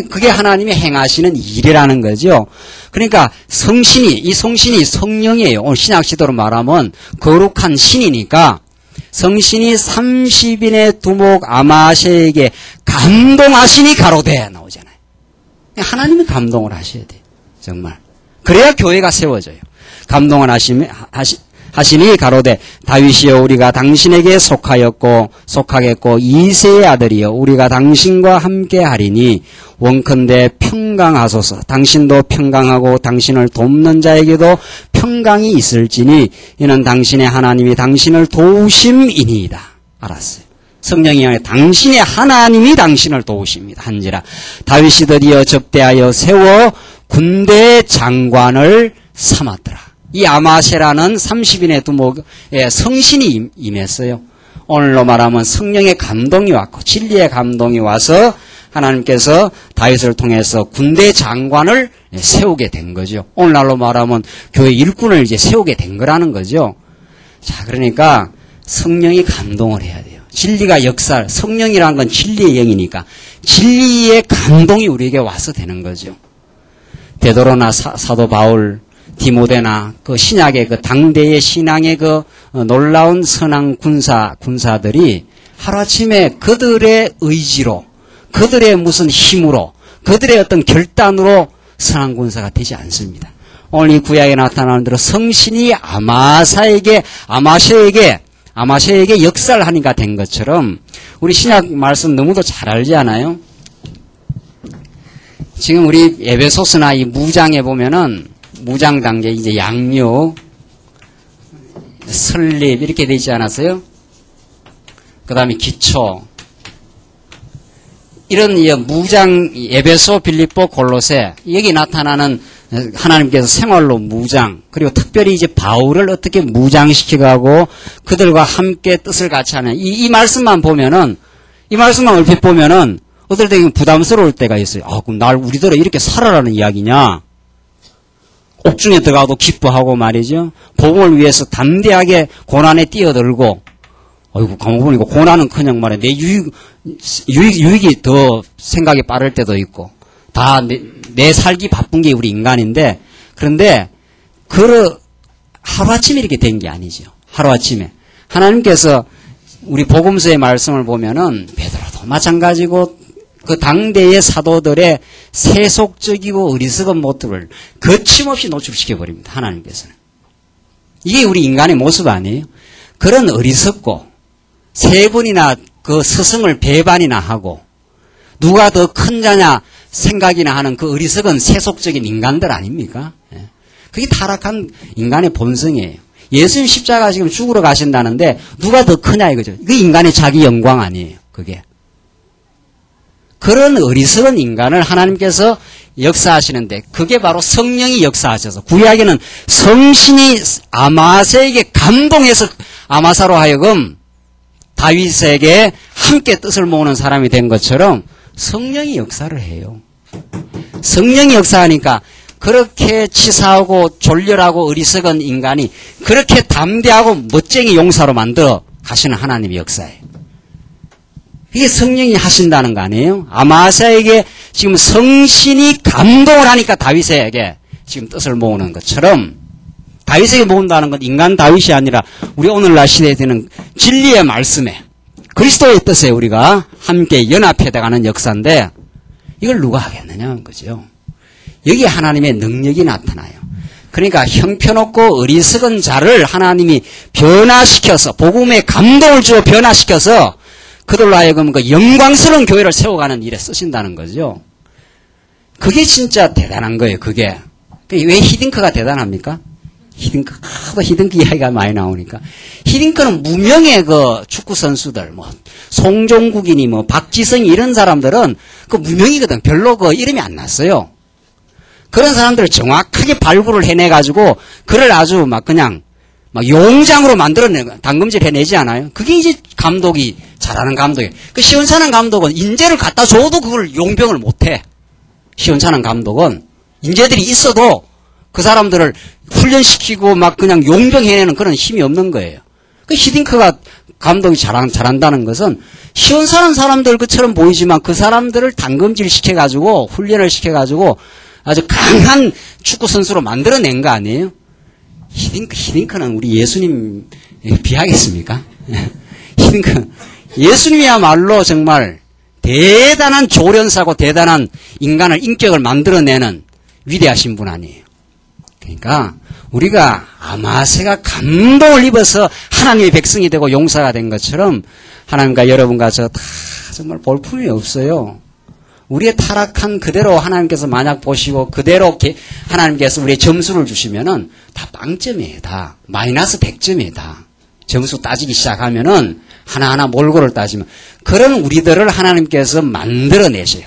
그게 하나님이 행하시는 일이라는 거죠. 그러니까 이 성신이 성령이에요. 오늘 신약시대로 말하면 거룩한 신이니까 성신이 30인의 두목 아마세에게 감동하시니 가로되 나오잖아요. 하나님이 감동을 하셔야 돼요. 정말. 그래야 교회가 세워져요. 감동을 하시니 가로되 다윗이여 우리가 당신에게 속하겠고 이새의 아들이여 우리가 당신과 함께 하리니 원컨대 평강하소서. 당신도 평강하고 당신을 돕는 자에게도 평강이 있을지니 이는 당신의 하나님이 당신을 도우심이니이다. 알았어요. 성령이 안에 당신의 하나님이 당신을 도우십니다. 한지라 다윗이 드디어 접대하여 세워 군대 장관을 삼았더라. 이 아마세라는 30인의 두목에 성신이 임했어요. 오늘로 말하면 성령의 감동이 왔고 진리의 감동이 와서 하나님께서 다윗을 통해서 군대 장관을 세우게 된 거죠. 오늘날로 말하면 교회 일꾼을 이제 세우게 된 거라는 거죠. 자, 그러니까 성령이 감동을 해야 돼요. 진리가 역사, 성령이라는 건 진리의 영이니까 진리의 감동이 우리에게 와서 되는 거죠. 베드로나 사도 바울, 디모데나 그 신약의 그 당대의 신앙의 그 놀라운 선한 군사들이 하루아침에 그들의 의지로, 그들의 무슨 힘으로, 그들의 어떤 결단으로 선한 군사가 되지 않습니다. 오늘 이 구약에 나타나는 대로 성신이 아마샤에게 역사를 하니까 된 것처럼 우리 신약 말씀 너무도 잘 알지 않아요? 지금 우리 에베소스나 이 무장에 보면은 무장 단계 이제 양육, 설립 이렇게 되지 않았어요? 그 다음에 기초 이런 무장 에베소, 빌립보, 골로새 여기 나타나는 하나님께서 생활로 무장 그리고 특별히 이제 바울을 어떻게 무장시켜가고 그들과 함께 뜻을 같이 하는 이 말씀만 보면은 이 말씀만 얼핏 보면은 어떨 때 부담스러울 때가 있어요. 아, 그럼 우리들은 이렇게 살아라는 이야기냐? 옥중에 들어가도 기뻐하고 말이죠. 복음을 위해서 담대하게 고난에 뛰어들고, 어이구, 가만 보니까 고난은 그냥 말해. 내 유익이 더 생각이 빠를 때도 있고, 다 내 살기 바쁜 게 우리 인간인데, 그런데, 하루아침에 이렇게 된 게 아니죠. 하루아침에. 하나님께서 우리 복음서의 말씀을 보면은, 베드로도 마찬가지고, 그 당대의 사도들의 세속적이고 어리석은 모습을 거침없이 노출시켜버립니다. 하나님께서는. 이게 우리 인간의 모습 아니에요? 그런 어리석고 세 번이나 그 스승을 배반이나 하고 누가 더 큰 자냐 생각이나 하는 그 어리석은 세속적인 인간들 아닙니까? 그게 타락한 인간의 본성이에요. 예수님 십자가 지금 죽으러 가신다는데 누가 더 크냐 이거죠. 그게 인간의 자기 영광 아니에요. 그게. 그런 어리석은 인간을 하나님께서 역사하시는데 그게 바로 성령이 역사하셔서 구약에는 성신이 아마사에게 감동해서 아마사로 하여금 다윗에게 함께 뜻을 모으는 사람이 된 것처럼 성령이 역사를 해요. 성령이 역사하니까 그렇게 치사하고 졸렬하고 어리석은 인간이 그렇게 담대하고 멋쟁이 용사로 만들어 가시는 하나님의 역사예요. 이게 성령이 하신다는 거 아니에요? 아마사에게 지금 성신이 감동을 하니까 다윗에게 지금 뜻을 모으는 것처럼 다윗에게 모은다는 건 인간 다윗이 아니라 우리 오늘날 시대에 되는 진리의 말씀에 그리스도의 뜻에 우리가 함께 연합해 가는 역사인데 이걸 누가 하겠느냐는 거죠. 여기에 하나님의 능력이 나타나요. 그러니까 형편없고 어리석은 자를 하나님이 변화시켜서 복음의 감동을 주어 변화시켜서 그들로 하여금 그 영광스러운 교회를 세워가는 일에 쓰신다는 거죠. 그게 진짜 대단한 거예요, 그게. 왜 히딩크가 대단합니까? 히딩크 이야기가 많이 나오니까. 히딩크는 무명의 그 축구 선수들, 송종국이니 박지성이 이런 사람들은 그 무명이거든. 별로 그 이름이 안 났어요. 그런 사람들을 정확하게 발굴을 해내가지고, 그를 아주 그냥 용장으로 만들어내고 당금질 해내지 않아요? 그게 이제 감독이 잘하는 감독이에요. 그 시원찮은 감독은 인재를 갖다 줘도 그걸 용병을 못해. 시원찮은 감독은 인재들이 있어도 그 사람들을 훈련시키고 그냥 용병 해내는 그런 힘이 없는 거예요. 그 히딩크가 감독이 잘한다는 것은 시원찮은 사람들 것처럼 보이지만 그 사람들을 당금질 시켜가지고 훈련을 시켜가지고 아주 강한 축구 선수로 만들어낸 거 아니에요? 히딩크는 우리 예수님 비하겠습니까? 히딩크 예수님이야말로 정말 대단한 조련사고 대단한 인간을 인격을 만들어내는 위대하신 분 아니에요. 그러니까 우리가 아마새가 감동을 입어서 하나님의 백성이 되고 용사가 된 것처럼 하나님과 여러분과 저 다 정말 볼품이 없어요. 우리의 타락한 그대로 하나님께서 만약 보시고 그대로 하나님께서 우리의 점수를 주시면은 다 빵점이에요. 다 마이너스 100점이에요. 다 점수 따지기 시작하면은 하나하나 몰골을 따지면 그런 우리들을 하나님께서 만들어내셔요.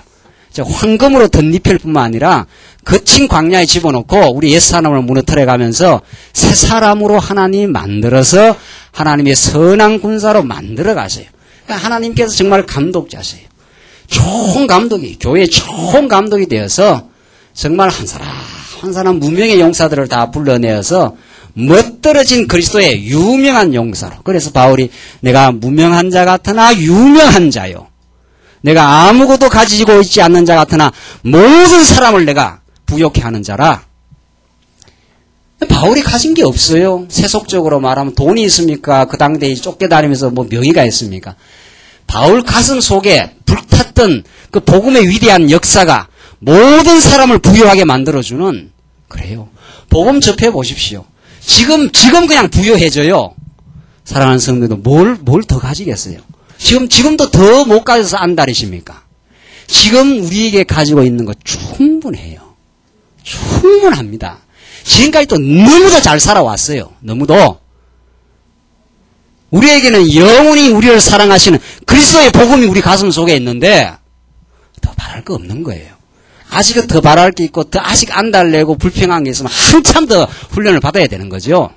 황금으로 덧입힐 뿐만 아니라 거친 광야에 집어넣고 우리 옛사람을 무너뜨려 가면서 새 사람으로 하나님이 만들어서 하나님의 선한 군사로 만들어 가세요. 그러니까 하나님께서 정말 감독자세요. 좋은 감독이, 교회의 좋은 감독이 되어서 정말 한 사람 무명의 용사들을 다 불러내어서 멋들어진 그리스도의 유명한 용사로. 그래서 바울이 내가 무명한 자 같으나 유명한 자요. 내가 아무것도 가지고 있지 않는 자 같으나 모든 사람을 내가 부욕해 하는 자라. 바울이 가진 게 없어요. 세속적으로 말하면 돈이 있습니까? 그 당대에 쫓겨다니면서 뭐 명의가 있습니까? 바울 가슴 속에 불탔던 그 복음의 위대한 역사가 모든 사람을 부유하게 만들어주는, 그래요. 복음 접해 보십시오. 지금 그냥 부유해져요. 사랑하는 성도도 뭘 더 가지겠어요? 지금도 더 못 가져서 안달이십니까? 지금 우리에게 가지고 있는 거 충분해요. 충분합니다. 지금까지 또 너무도 잘 살아왔어요. 너무도. 우리에게는 영원히 우리를 사랑하시는 그리스도의 복음이 우리 가슴 속에 있는데 더 바랄 거 없는 거예요. 아직 더 바랄 게 있고 더 아직 안달내고 불평한 게 있으면 한참 더 훈련을 받아야 되는 거죠.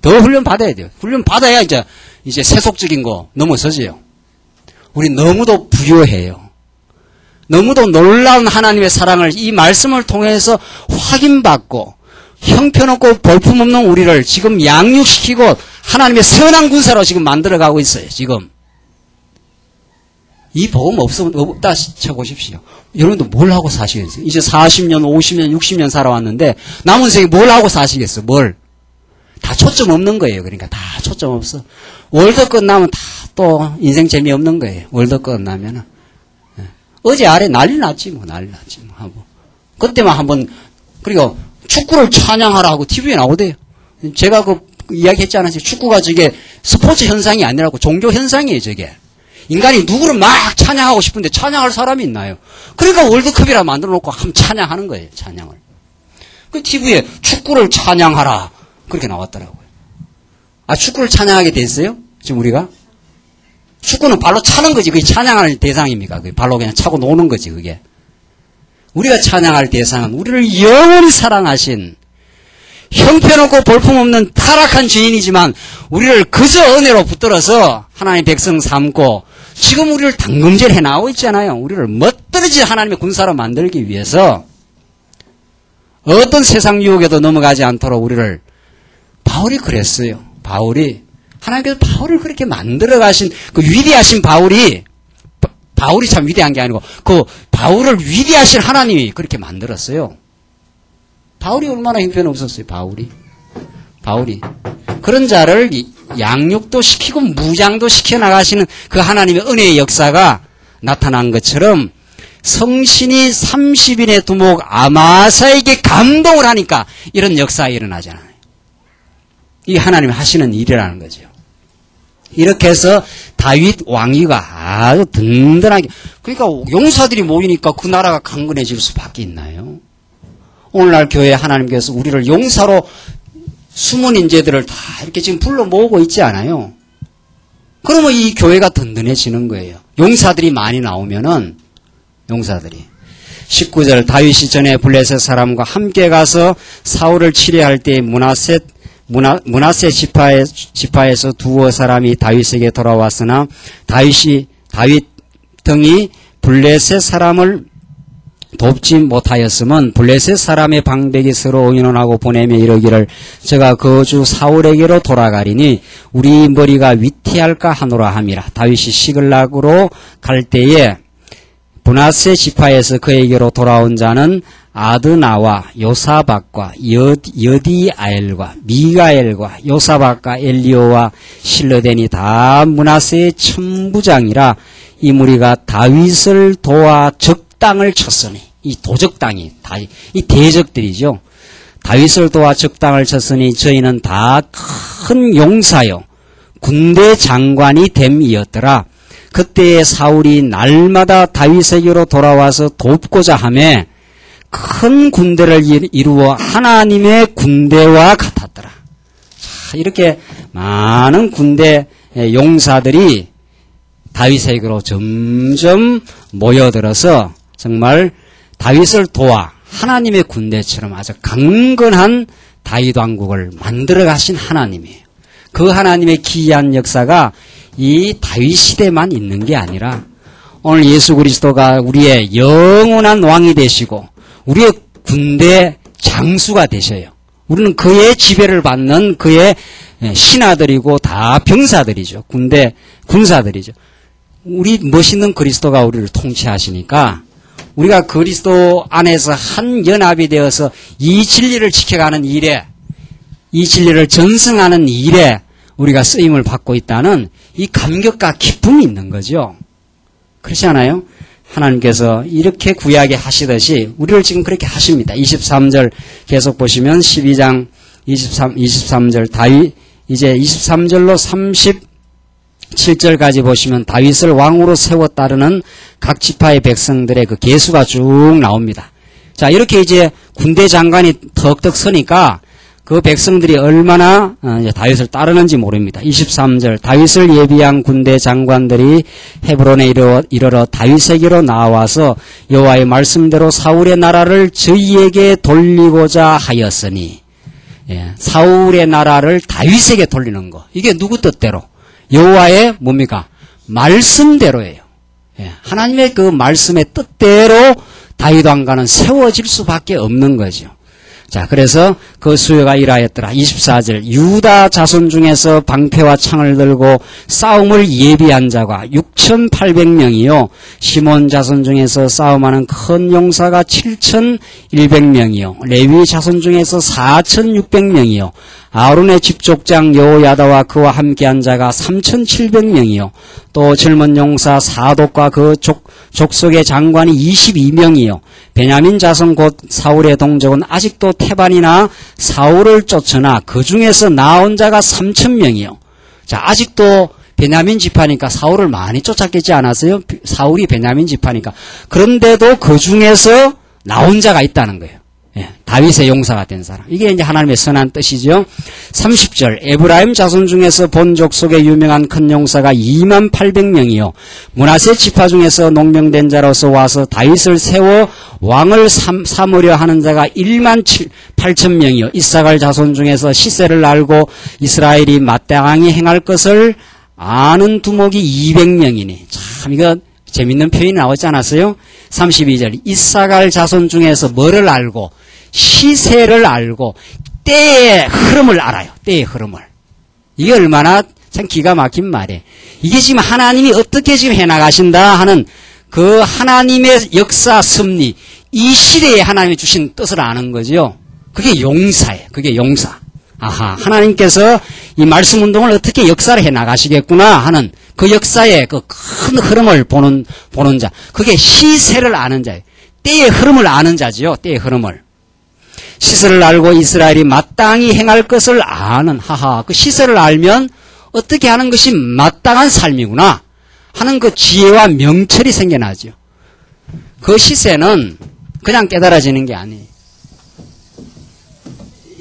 더 훈련 받아야 돼요. 훈련 받아야 이제 세속적인 거 넘어서지요. 우리 너무도 부유해요. 너무도 놀라운 하나님의 사랑을 이 말씀을 통해서 확인받고 형편없고 볼품없는 우리를 지금 양육시키고 하나님의 선한 군사로 지금 만들어가고 있어요. 지금. 이 복음 없다 쳐보십시오. 여러분도 뭘 하고 사시겠어요? 이제 40년, 50년, 60년 살아왔는데 남은 생에 뭘 하고 사시겠어요? 뭘? 다 초점 없는 거예요. 그러니까 다 초점 없어. 월드 끝나면 다 또 인생 재미없는 거예요. 월드 끝나면은. 어제 아래 난리 났지 뭐. 하고. 그때만 한번, 그리고 축구를 찬양하라고 TV에 나오대요. 제가 그 이야기 했지 않았어요? 축구가 저게 스포츠 현상이 아니라고 종교 현상이에요, 저게. 인간이 누구를 막 찬양하고 싶은데 찬양할 사람이 있나요? 그러니까 월드컵이라 만들어 놓고 한번 찬양하는 거예요, 찬양을. 그 TV에 축구를 찬양하라. 그렇게 나왔더라고요. 아, 축구를 찬양하게 됐어요? 지금 우리가? 축구는 발로 차는 거지. 그게 찬양할 대상입니까? 그게 발로 그냥 차고 노는 거지, 그게. 우리가 찬양할 대상은 우리를 영원히 사랑하신 형편없고 볼품없는 타락한 죄인이지만 우리를 그저 은혜로 붙들어서 하나님의 백성 삼고 지금 우리를 당금질 해나오고 있잖아요. 우리를 멋들어진 하나님의 군사로 만들기 위해서 어떤 세상 유혹에도 넘어가지 않도록 우리를, 바울이 그랬어요. 하나님께서 바울을 그렇게 만들어 가신 그 위대하신 바울이 참 위대한 게 아니고 그 바울을 위대하신 하나님이 그렇게 만들었어요. 바울이 얼마나 형편없었어요. 바울이 그런 자를 양육도 시키고 무장도 시켜나가시는 그 하나님의 은혜의 역사가 나타난 것처럼 성신이 30인의 두목 아마사에게 감동을 하니까 이런 역사가 일어나잖아요. 이 하나님이 하시는 일이라는 거죠. 이렇게 해서 다윗 왕위가 아주 든든하게, 그러니까 용사들이 모이니까 그 나라가 강건해질 수밖에 있나요? 오늘날 교회에 하나님께서 우리를 용사로 숨은 인재들을 다 이렇게 지금 불러 모으고 있지 않아요? 그러면 이 교회가 든든해지는 거예요. 용사들이 많이 나오면은, 용사들이. 19절, 다윗이 전에 블레셋 사람과 함께 가서 사울을 치려할 때 므낫세 지파에서 두어 사람이 다윗에게 돌아왔으나 다윗 등이 블레셋 사람을 돕지 못하였으면 블레셋 사람의 방백이 서로 의논하고 보내며 이르기를 저가 거주 사울에게로 돌아가리니 우리 머리가 위태할까 하노라 함이라. 다윗이 시글락으로 갈 때에 므낫세 지파에서 그에게로 돌아온 자는 아드나와 요사박과 여디아엘과 미가엘과 요사박과 엘리오와 실러덴이 다 므낫세의 천부장이라. 이 무리가 다윗을 도와 적당을 쳤으니, 이 도적당이 이 대적들이죠. 다윗을 도와 적당을 쳤으니 저희는 다 큰 용사요 군대 장관이 됨이었더라. 그때에 사울이 날마다 다윗에게로 돌아와서 돕고자 하며 큰 군대를 이루어 하나님의 군대와 같았더라. 자, 이렇게 많은 군대 용사들이 다윗에게로 점점 모여들어서 정말 다윗을 도와 하나님의 군대처럼 아주 강건한 다윗 왕국을 만들어 가신 하나님이에요. 그 하나님의 기이한 역사가 이 다윗 시대만 있는 게 아니라 오늘 예수 그리스도가 우리의 영원한 왕이 되시고 우리의 군대 장수가 되셔요. 우리는 그의 지배를 받는 그의 신하들이고 다 병사들이죠. 군사들이죠. 우리 멋있는 그리스도가 우리를 통치하시니까 우리가 그리스도 안에서 한 연합이 되어서 이 진리를 지켜가는 일에, 이 진리를 전승하는 일에 우리가 쓰임을 받고 있다는 이 감격과 기쁨이 있는 거죠. 그렇지 않아요? 하나님께서 이렇게 구약에 하시듯이 우리를 지금 그렇게 하십니다. 23절 계속 보시면 12장 23절 다윗, 이제 23절로 37절까지 보시면 다윗을 왕으로 세워 따르는 각 지파의 백성들의 그 계수가 쭉 나옵니다. 자, 이렇게 이제 군대 장관이 턱턱 서니까 그 백성들이 얼마나 이제 다윗을 따르는지 모릅니다. 23절 다윗을 예비한 군대 장관들이 헤브론에 이르러 다윗에게로 나와서 여호와의 말씀대로 사울의 나라를 저희에게 돌리고자 하였으니, 예, 사울의 나라를 다윗에게 돌리는 거, 이게 누구 뜻대로? 여호와의 뭡니까? 말씀대로예요. 예, 하나님의 그 말씀의 뜻대로 다윗 왕가는 세워질 수밖에 없는 거죠. 자, 그래서 그 수요가 이러하였더라. 24절 유다 자손 중에서 방패와 창을 들고 싸움을 예비한 자가 6,800명이요 시몬 자손 중에서 싸움하는 큰 용사가 7,100명이요 레위 자손 중에서 4,600명이요 아론의 집족장 여호야다와 그와 함께한 자가 3,700명이요 또 젊은 용사 사독과 그 족속의 장관이 22명이요 베냐민 자손 곧 사울의 동족은 아직도 태반이나 사울을 쫓으나 그 중에서 나온 자가 3,000명이요. 자, 아직도 베냐민 지파니까 사울을 많이 쫓았겠지 않았어요? 사울이 베냐민 지파니까. 그런데도 그 중에서 나온 자가 있다는 거예요. 예, 다윗의 용사가 된 사람. 이게 이제 하나님의 선한 뜻이죠. 30절 에브라임 자손 중에서 본 족속의 유명한 큰 용사가 28,000명이요 므낫세 지파 중에서 농명된 자로서 와서 다윗을 세워 왕을 삼으려 하는 자가 18,000명이요 이사갈 자손 중에서 시세를 알고 이스라엘이 마땅히 행할 것을 아는 두목이 200명이니. 참 이거 재밌는 표현이 나오지 않았어요? 32절 이사갈 자손 중에서 뭐를 알고 시세를 알고 때의 흐름을 알아요. 때의 흐름을. 이게 얼마나 참 기가 막힌 말이에요. 이게 지금 하나님이 어떻게 지금 해나가신다 하는 그 하나님의 역사 섭리, 이 시대에 하나님이 주신 뜻을 아는 거죠. 그게 용사예요. 그게 용사. 아하, 하나님께서 이 말씀 운동을 어떻게 역사를 해나가시겠구나 하는 그 역사의 그 큰 흐름을 보는 자. 그게 시세를 아는 자예요. 때의 흐름을 아는 자지요. 때의 흐름을. 시세를 알고 이스라엘이 마땅히 행할 것을 아는, 하하, 그 시세를 알면 어떻게 하는 것이 마땅한 삶이구나 하는 그 지혜와 명철이 생겨나죠. 그 시세는 그냥 깨달아지는 게 아니에요.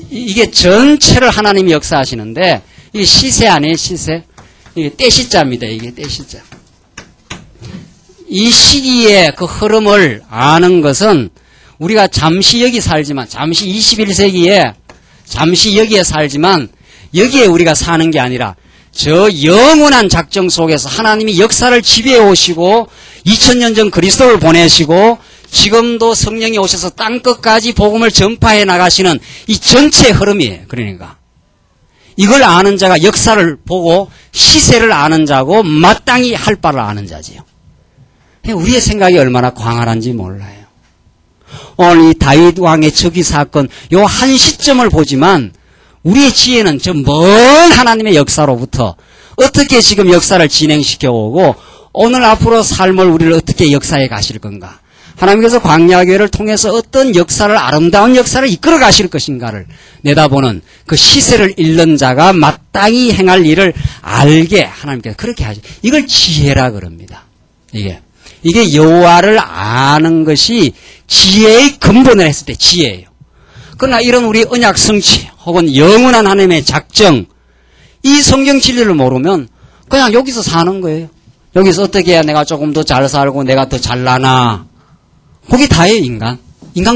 이게 전체를 하나님이 역사하시는데, 이게 시세 아니에요, 시세? 이게 때시자입니다, 이게 때시자. 이 시기의 그 흐름을 아는 것은 우리가 잠시 여기 살지만, 잠시 21세기에 잠시 여기에 살지만, 여기에 우리가 사는 게 아니라 저 영원한 작정 속에서 하나님이 역사를 지배해 오시고 2000년 전 그리스도를 보내시고 지금도 성령이 오셔서 땅끝까지 복음을 전파해 나가시는 이 전체 흐름이에요. 그러니까 이걸 아는 자가 역사를 보고 시세를 아는 자고 마땅히 할 바를 아는 자지요. 우리의 생각이 얼마나 광활한지 몰라요. 오늘 이 다윗 왕의 즉위 사건 요 한 시점을 보지만 우리의 지혜는 저 먼 하나님의 역사로부터 어떻게 지금 역사를 진행시켜 오고 오늘 앞으로 삶을 우리를 어떻게 역사해 가실 건가, 하나님께서 광야교회를 통해서 어떤 역사를, 아름다운 역사를 이끌어 가실 것인가를 내다보는 그 시세를 잃는 자가 마땅히 행할 일을 알게 하나님께서 그렇게 하죠. 이걸 지혜라 그럽니다. 이게 여호와를 아는 것이 지혜의 근본을 했을 때 지혜예요. 그러나 이런 우리 언약 성취 혹은 영원한 하나님의 작정, 이 성경 진리를 모르면 그냥 여기서 사는 거예요. 여기서 어떻게 해야 내가 조금 더 잘 살고 내가 더 잘나나, 그게 다예요. 인간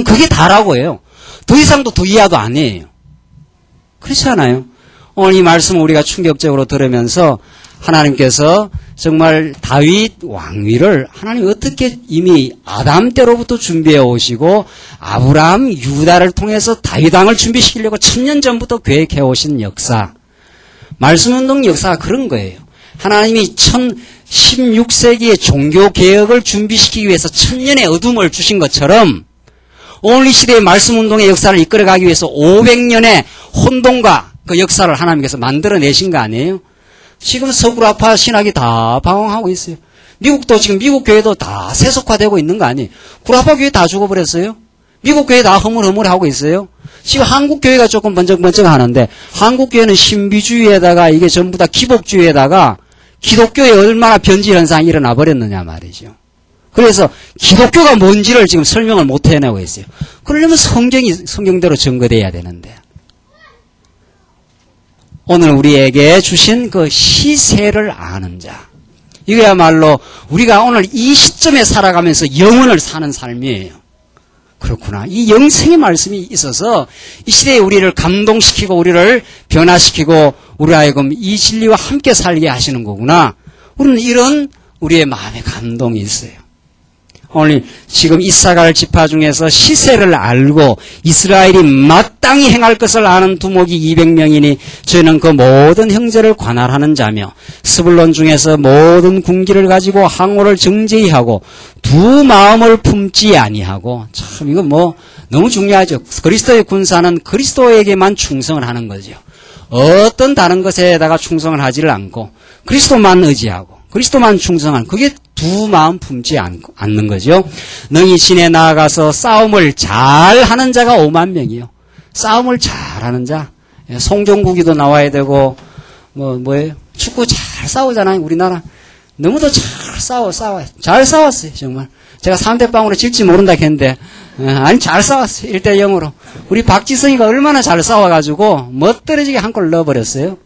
그게 다라고 해요. 더 이상도 더 이하도 아니에요. 그렇지 않아요? 오늘 이 말씀을 우리가 충격적으로 들으면서 하나님께서 정말 다윗 왕위를 하나님 어떻게 이미 아담 때로부터 준비해 오시고 아브라함, 유다를 통해서 다윗 왕을 준비시키려고 1000년 전부터 계획해 오신 역사. 말씀운동 역사가 그런 거예요. 하나님이 16세기의 종교개혁을 준비시키기 위해서 1000년의 어둠을 주신 것처럼 오늘 이 시대의 말씀운동의 역사를 이끌어가기 위해서 500년의 혼돈과 그 역사를 하나님께서 만들어내신 거 아니에요? 지금 서구라파 신학이 다 방황하고 있어요. 미국도 지금 미국 교회도 다 세속화되고 있는 거 아니에요? 구라파 교회 다 죽어버렸어요? 미국 교회 다 허물허물하고 있어요? 지금 한국 교회가 조금 번쩍번쩍 하는데 한국 교회는 신비주의에다가 이게 전부 다 기복주의에다가 기독교에 얼마나 변질 현상이 일어나 버렸느냐 말이죠. 그래서 기독교가 뭔지를 지금 설명을 못 해내고 있어요. 그러려면 성경이 성경대로 증거돼야 되는데 오늘 우리에게 주신 그 시세를 아는 자, 이거야말로 우리가 오늘 이 시점에 살아가면서 영혼을 사는 삶이에요. 그렇구나. 이 영생의 말씀이 있어서 이 시대에 우리를 감동시키고 우리를 변화시키고 우리 하여금 이 진리와 함께 살게 하시는 거구나. 우리는 이런 우리의 마음의 감동이 있어요. 오늘 지금 이사갈 지파 중에서 시세를 알고 이스라엘이 마땅히 행할 것을 아는 두목이 200명이니 저희는 그 모든 형제를 관할하는 자며 스불론 중에서 모든 군기를 가지고 항오를 정제히 하고 두 마음을 품지 아니하고 참 이거 뭐 너무 중요하죠. 그리스도의 군사는 그리스도에게만 충성을 하는 거죠. 어떤 다른 것에다가 충성을 하지를 않고 그리스도만 의지하고 그리스도만 충성한 그게 두 마음 품지 않는 거죠. 너희 진에 나아가서 싸움을 잘하는 자가 5만 명이요. 싸움을 잘하는 자. 송정국이도 나와야 되고 뭐예요? 축구 잘 싸우잖아요. 우리나라 너무도 잘 싸워. 잘 싸웠어요. 정말. 제가 3대 빵으로 질지 모른다 했는데 아니 잘 싸웠어요. 1대 0으로. 우리 박지성이가 얼마나 잘 싸워가지고 멋들어지게 한 골 넣어버렸어요.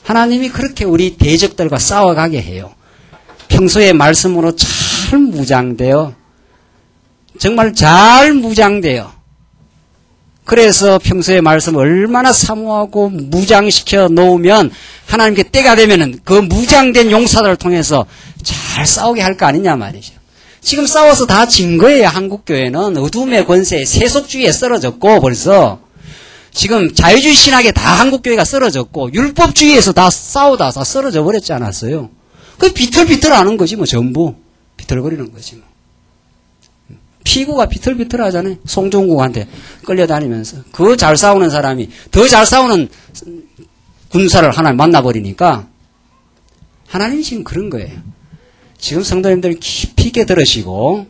하나님이 그렇게 우리 대적들과 싸워가게 해요. 평소에 말씀으로 잘 무장되어 정말 잘 무장되어 그래서 평소에 말씀 얼마나 사모하고 무장시켜 놓으면 하나님께 때가 되면은 그 무장된 용사들을 통해서 잘 싸우게 할 거 아니냐 말이죠. 지금 싸워서 다 진 거예요. 한국교회는 어둠의 권세에 세속주의에 쓰러졌고 벌써 지금 자유주의 신학에 다 한국교회가 쓰러졌고 율법주의에서 다 싸우다 다 쓰러져 버렸지 않았어요. 그 비틀비틀 하는 거지 뭐 전부 비틀거리는 거지 뭐. 피구가 비틀비틀 하잖아요. 송종국한테 끌려다니면서 그 잘 싸우는 사람이 더 잘 싸우는 군사를 하나 만나버리니까 하나님이 지금 그런 거예요. 지금 성도님들 깊이 있게 들으시고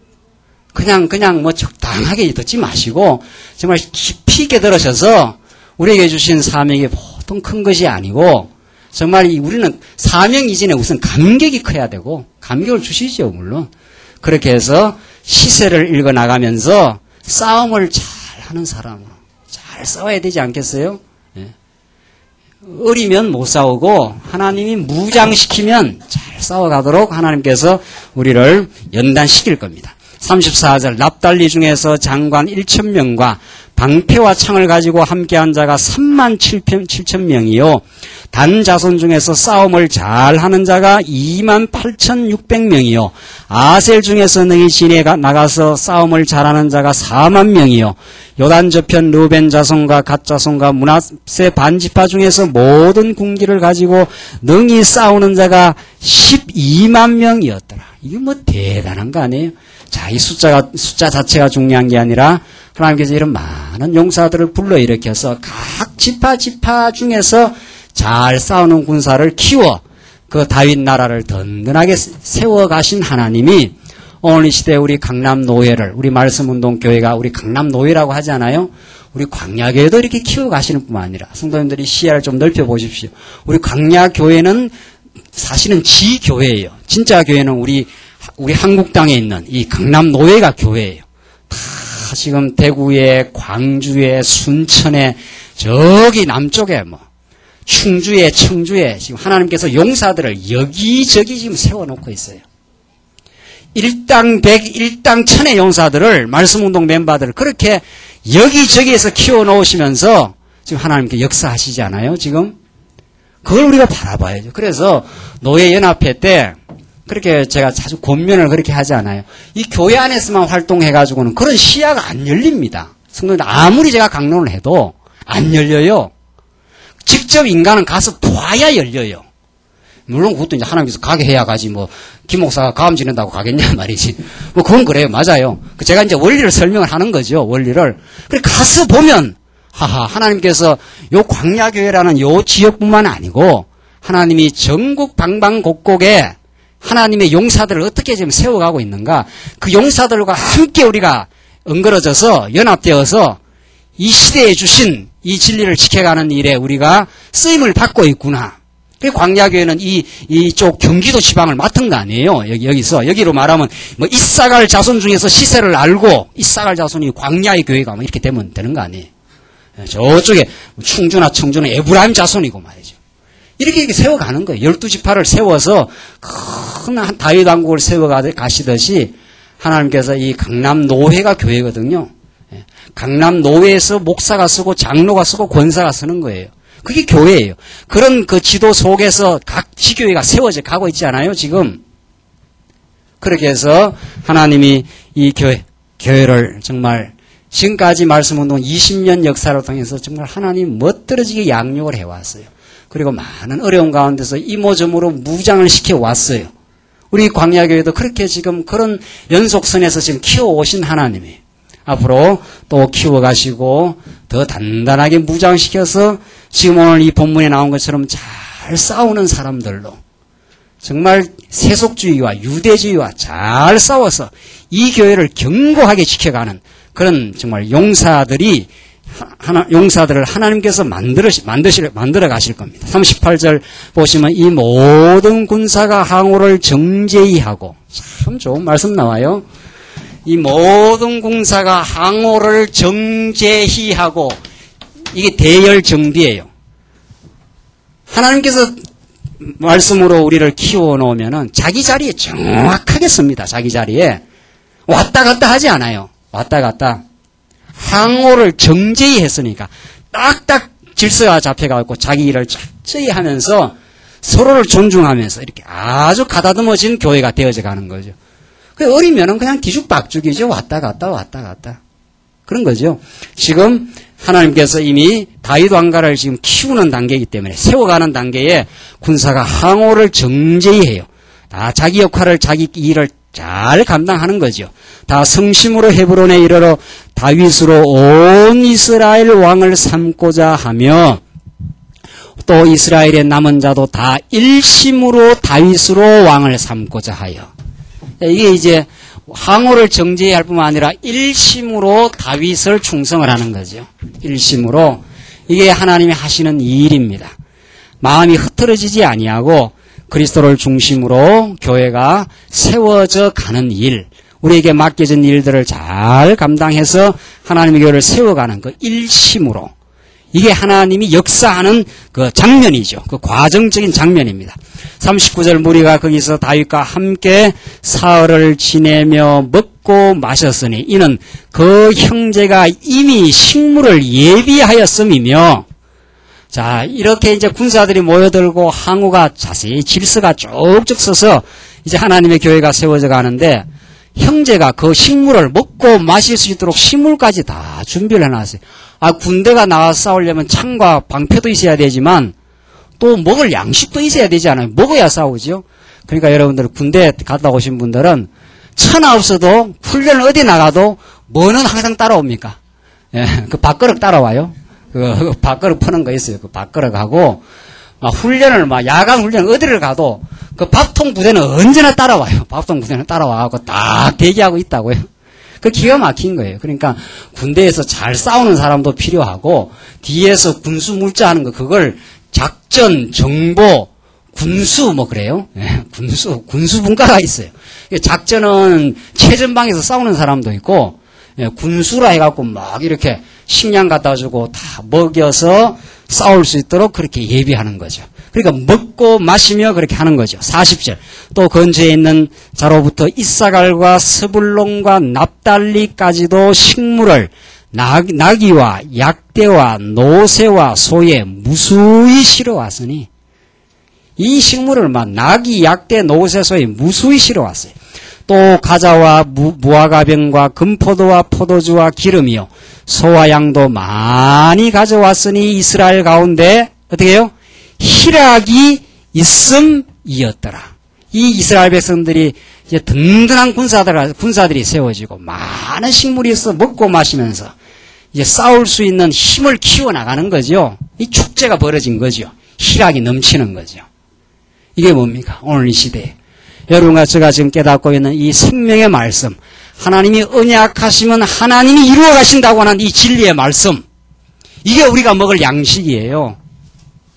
그냥 뭐 적당하게 듣지 마시고 정말 깊이 있게 들으셔서 우리에게 주신 사명이 보통 큰 것이 아니고 정말 우리는 사명 이전에 우선 감격이 커야 되고 감격을 주시죠 물론. 그렇게 해서 시세를 읽어나가면서 싸움을 잘하는 사람으로 잘 싸워야 되지 않겠어요? 예. 어리면 못 싸우고 하나님이 무장시키면 잘 싸워가도록 하나님께서 우리를 연단시킬 겁니다. 34절 납달리 중에서 장관 1000명과 방패와 창을 가지고 함께한 자가 37,000명이요. 단 자손 중에서 싸움을 잘하는 자가 28,600명이요. 아셀 중에서 너희 진에 나가서 싸움을 잘하는 자가 40,000명이요. 요단 저편 르벤 자손과 갓 자손과 므낫세 반지파 중에서 모든 군기를 가지고 능히 싸우는 자가 12만 명이었더라. 이게 뭐 대단한 거 아니에요? 자, 이 숫자 자체가 중요한 게 아니라 하나님께서 이런 많은 용사들을 불러일으켜서 각 지파 중에서 잘 싸우는 군사를 키워 그 다윗 나라를 든든하게 세워가신 하나님이 오늘 이 시대에 우리 강남노예를 우리 말씀운동교회가 우리 강남노예라고 하잖아요. 우리 광야교회도 이렇게 키워가시는 뿐만 아니라 성도님들이 시야를 좀 넓혀보십시오. 우리 광야교회는 사실은 지교회예요. 진짜 교회는 우리 한국 땅에 있는 이 강남노예가 교회예요. 다 지금 대구에 광주에 순천에 저기 남쪽에 뭐 충주에 청주에 지금 하나님께서 용사들을 여기저기 지금 세워놓고 있어요. 일당 백 일당 천의 용사들을 말씀운동 멤버들을 그렇게 여기저기에서 키워놓으시면서 지금 하나님께 역사하시지 않아요? 지금 그걸 우리가 바라봐야죠. 그래서 노예연합회 때 그렇게 제가 자주 권면을 그렇게 하지 않아요. 이 교회 안에서만 활동해가지고는 그런 시야가 안 열립니다. 성도들 아무리 제가 강론을 해도 안 열려요. 직접 인간은 가서 봐야 열려요. 물론 그것도 이제 하나님께서 가게 해야 가지 뭐 김 목사가 가음 지낸다고 가겠냐 말이지. 뭐 그건 그래요. 맞아요. 제가 이제 원리를 설명을 하는 거죠. 원리를. 그래 가서 보면 하나님께서 요 광야교회라는 요 지역뿐만 아니고 하나님이 전국 방방곡곡에 하나님의 용사들을 어떻게 지금 세워가고 있는가. 그 용사들과 함께 우리가 엉그러져서 연합되어서 이 시대에 주신 이 진리를 지켜가는 일에 우리가 쓰임을 받고 있구나. 그 광야교회는 이쪽 경기도 지방을 맡은 거 아니에요. 여기로 말하면 뭐 이사갈 자손 중에서 시세를 알고 이사갈 자손이 광야의 교회가 뭐 이렇게 되면 되는 거 아니에요. 저쪽에 충주나 청주는 에브라임 자손이고 말이죠. 이렇게 세워가는 거예요. 12지파를 세워서 큰 다윗 왕국을 세워가시듯이 하나님께서 이 강남 노회가 교회거든요. 강남 노회에서 목사가 쓰고 장로가 쓰고 권사가 쓰는 거예요. 그게 교회예요. 그런 그 지도 속에서 각 지교회가 세워져 가고 있지 않아요, 지금? 그렇게 해서 하나님이 이 교회를 정말 지금까지 말씀운동 20년 역사를 통해서 정말 하나님 멋들어지게 양육을 해왔어요. 그리고 많은 어려운 가운데서 이모저모로 무장을 시켜왔어요. 우리 광야교회도 그렇게 지금 그런 연속선에서 지금 키워오신 하나님이에요. 앞으로 또 키워가시고 더 단단하게 무장시켜서 지금 오늘 이 본문에 나온 것처럼 잘 싸우는 사람들로 정말 세속주의와 유대주의와 잘 싸워서 이 교회를 견고하게 지켜가는 그런 정말 용사들을 하나님께서 만들어 가실 겁니다. 38절 보시면 이 모든 군사가 항우를 정제히 하고 참 좋은 말씀 나와요. 이 모든 군사가 항우를 정제히 하고 이게 대열정비예요. 하나님께서 말씀으로 우리를 키워놓으면은 자기 자리에 정확하게 씁니다. 자기 자리에 왔다 갔다 하지 않아요. 왔다 갔다. 항우를 정제히 했으니까 딱딱 질서가 잡혀가고 자기 일을 철저히 하면서 서로를 존중하면서 이렇게 아주 가다듬어진 교회가 되어져 가는 거죠. 어리면은 그냥 뒤죽박죽이죠. 왔다 갔다 왔다 갔다. 그런 거죠. 지금 하나님께서 이미 다윗 왕가를 지금 키우는 단계이기 때문에 세워가는 단계에 군사가 항우를 정제히 해요. 다 자기 역할을 자기 일을 잘 감당하는 거죠. 다 성심으로 헤브론에 이르러 다윗으로 온 이스라엘 왕을 삼고자 하며 또 이스라엘의 남은 자도 다 일심으로 다윗으로 왕을 삼고자 하여. 이게 이제 항우를 정제할 뿐만 아니라 일심으로 다윗을 충성을 하는 거죠. 일심으로. 이게 하나님이 하시는 일입니다. 마음이 흐트러지지 아니하고 그리스도를 중심으로 교회가 세워져 가는 일, 우리에게 맡겨진 일들을 잘 감당해서 하나님의 교회를 세워가는 그 일심으로. 이게 하나님이 역사하는 그 장면이죠. 그 과정적인 장면입니다. 39절 무리가 거기서 다윗과 함께 사흘을 지내며 먹고 마셨으니 이는 그 형제가 이미 식물을 예비하였음이며. 자, 이렇게 이제 군사들이 모여들고 항우가 자세히 질서가 쭉쭉 서서 이제 하나님의 교회가 세워져 가는데 형제가 그 식물을 먹고 마실 수 있도록 식물까지 다 준비를 해놨어요. 군대가 나와서 싸우려면 창과 방패도 있어야 되지만 또 먹을 양식도 있어야 되지 않아요? 먹어야 싸우죠. 그러니까 여러분들 군대 갔다 오신 분들은 천하 없어도 훈련을 어디 나가도 뭐는 항상 따라옵니까? 예, 그 밥그릇 따라와요. 그 밥그릇 푸는 거 있어요. 그 밥그릇하고 훈련을 야간 훈련 어디를 가도 그 밥통 부대는 언제나 따라와요. 밥통 부대는 따라와갖고 딱 대기하고 있다고요. 그 기가 막힌 거예요. 그러니까 군대에서 잘 싸우는 사람도 필요하고 뒤에서 군수 물자하는 거 그걸 작전, 정보, 군수 뭐 그래요. 예, 군수 분과가 있어요. 작전은 최전방에서 싸우는 사람도 있고 군수라 해갖고 막 이렇게 식량 갖다 주고 다 먹여서 싸울 수 있도록 그렇게 예비하는 거죠. 그러니까 먹고 마시며 그렇게 하는 거죠. 40절. 또 근처에 있는 자로부터 이사갈과 스불론과 납달리까지도 식물을 나귀와 약대와 노새와 소에 무수히 실어왔으니 이 식물을 막 나귀, 약대, 노새소에 무수히 실어왔어요. 또 가자와 무화과병과 금포도와 포도주와 기름이요 소와 양도 많이 가져왔으니 이스라엘 가운데 어떻게 해요? 희락이 있음이었더라. 이 이스라엘 백성들이 이제 든든한 군사들이 세워지고 많은 식물이 있어 먹고 마시면서 이제 싸울 수 있는 힘을 키워나가는 거죠. 이 축제가 벌어진 거죠. 희락이 넘치는 거죠. 이게 뭡니까? 오늘 이 시대에 여러분과 제가 지금 깨닫고 있는 이 생명의 말씀, 하나님이 언약하시면 하나님이 이루어 가신다고 하는 이 진리의 말씀, 이게 우리가 먹을 양식이에요.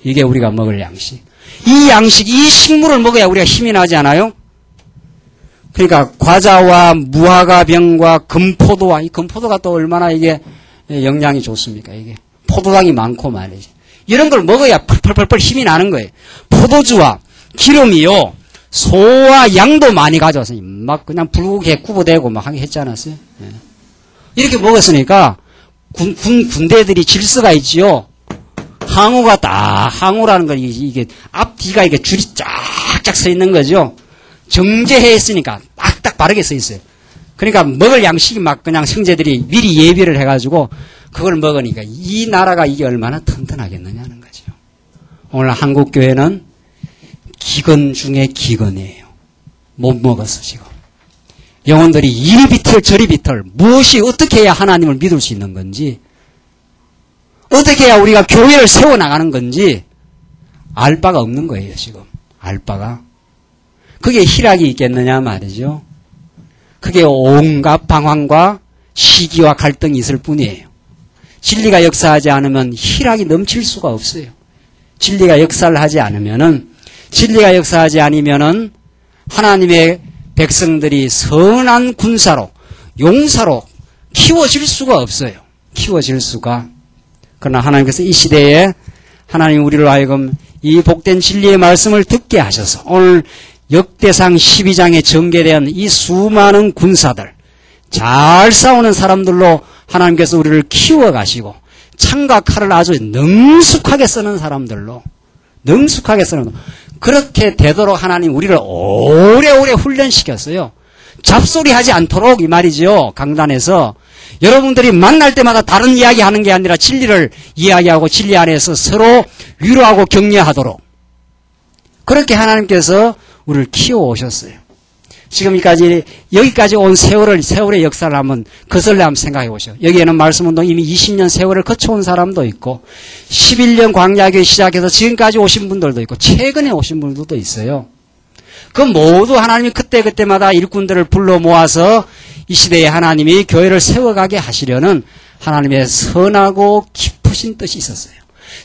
이게 우리가 먹을 양식. 이 양식, 이 식물을 먹어야 우리가 힘이 나지 않아요? 그러니까 과자와 무화과병과 금포도와, 이 금포도가 또 얼마나 이게 영양이 좋습니까? 이게 포도당이 많고 말이지. 이런 걸 먹어야 펄펄펄 힘이 나는 거예요. 포도주와 기름이요 소와 양도 많이 가져와서 막 그냥 불국에 구워대고 막 하게 했지 않았어요? 예. 이렇게 먹었으니까 군대들이 질서가 있지요. 항우가 딱, 항우라는 건 이게 앞뒤가 이게 줄이 쫙쫙 서 있는 거죠. 정제해 있으니까 딱딱 바르게 서 있어요. 그러니까 먹을 양식이 막 그냥 형제들이 미리 예비를 해가지고 그걸 먹으니까 이 나라가 이게 얼마나 튼튼하겠느냐는 거죠. 오늘 한국교회는 기근 중에 기근이에요. 못 먹어서 지금. 영혼들이 이리 비틀 저리 비틀 무엇이 어떻게 해야 하나님을 믿을 수 있는 건지 어떻게 해야 우리가 교회를 세워나가는 건지 알 바가 없는 거예요. 지금. 알 바가. 그게 희락이 있겠느냐 말이죠. 그게 온갖 방황과 시기와 갈등이 있을 뿐이에요. 진리가 역사하지 않으면 희락이 넘칠 수가 없어요. 진리가 역사를 하지 않으면은 진리가 역사하지 않으면은 하나님의 백성들이 선한 군사로 용사로 키워질 수가 없어요. 키워질 수가. 그러나 하나님께서 이 시대에 하나님 우리를 하여금 이 복된 진리의 말씀을 듣게 하셔서 오늘 역대상 12장에 전개된 이 수많은 군사들 잘 싸우는 사람들로 하나님께서 우리를 키워가시고 창과 칼을 아주 능숙하게 쓰는 사람들로 능숙하게 쓰는 그렇게 되도록 하나님 우리를 오래오래 훈련시켰어요. 잡소리하지 않도록 이 말이죠. 강단에서 여러분들이 만날 때마다 다른 이야기하는 게 아니라 진리를 이야기하고 진리 안에서 서로 위로하고 격려하도록 그렇게 하나님께서 우리를 키워오셨어요. 지금까지 여기까지 온 세월의 역사를 한번 거슬러 한번 생각해 보시오. 여기에는 말씀운동 이미 20년 세월을 거쳐온 사람도 있고 11년 광야교회 시작해서 지금까지 오신 분들도 있고 최근에 오신 분들도 있어요. 그 모두 하나님이 그때그때마다 일꾼들을 불러 모아서 이 시대에 하나님이 교회를 세워가게 하시려는 하나님의 선하고 깊으신 뜻이 있었어요.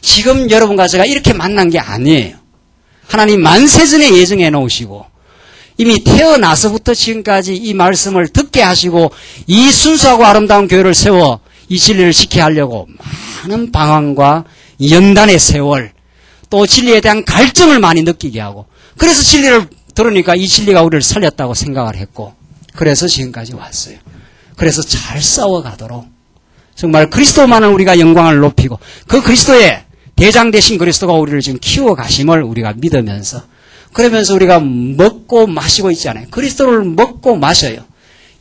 지금 여러분과 제가 이렇게 만난 게 아니에요. 하나님 만세전에 예정해 놓으시고 이미 태어나서부터 지금까지 이 말씀을 듣게 하시고 이 순수하고 아름다운 교회를 세워 이 진리를 지키게 하려고 많은 방황과 연단의 세월 또 진리에 대한 갈증을 많이 느끼게 하고 그래서 진리를 들으니까 이 진리가 우리를 살렸다고 생각을 했고 그래서 지금까지 왔어요. 그래서 잘 싸워가도록 정말 그리스도만을 우리가 영광을 높이고 그 그리스도의 대장 되신 그리스도가 우리를 지금 키워가심을 우리가 믿으면서 그러면서 우리가 먹고 마시고 있잖아요. 그리스도를 먹고 마셔요.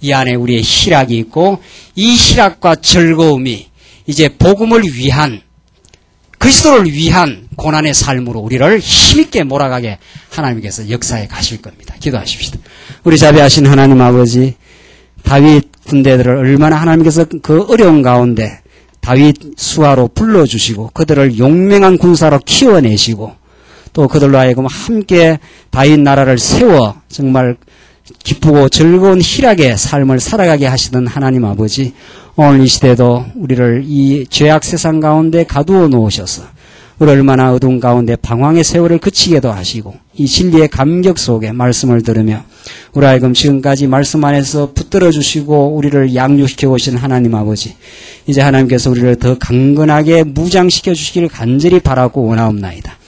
이 안에 우리의 희락이 있고 이 희락과 즐거움이 이제 복음을 위한 그리스도를 위한 고난의 삶으로 우리를 힘있게 몰아가게 하나님께서 역사에 가실 겁니다. 기도하십시다. 우리 자비하신 하나님 아버지 다윗 군대들을 얼마나 하나님께서 그 어려운 가운데 다윗 수하로 불러주시고 그들을 용맹한 군사로 키워내시고 또 그들로 하여금 함께 다윗 나라를 세워 정말 기쁘고 즐거운 희락의 삶을 살아가게 하시던 하나님 아버지 오늘 이 시대도 우리를 이 죄악 세상 가운데 가두어 놓으셔서 우리 얼마나 어두운 가운데 방황의 세월을 그치게도 하시고 이 진리의 감격 속에 말씀을 들으며 우리 하여금 지금까지 말씀 안에서 붙들어 주시고 우리를 양육시켜 오신 하나님 아버지 이제 하나님께서 우리를 더 강건하게 무장시켜 주시기를 간절히 바라고 원하옵나이다.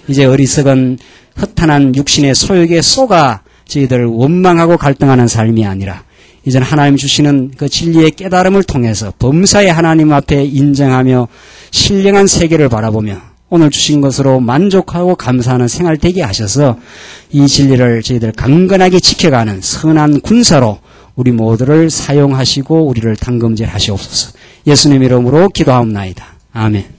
이제 어리석은 허탄한 육신의 소욕에 쏘가 저희들을 원망하고 갈등하는 삶이 아니라 이제는 하나님 주시는 그 진리의 깨달음을 통해서 범사의 하나님 앞에 인정하며 신령한 세계를 바라보며 오늘 주신 것으로 만족하고 감사하는 생활 되게 하셔서 이 진리를 저희들 강건하게 지켜가는 선한 군사로 우리 모두를 사용하시고 우리를 당금질 하시옵소서. 예수님 이름으로 기도하옵나이다. 아멘.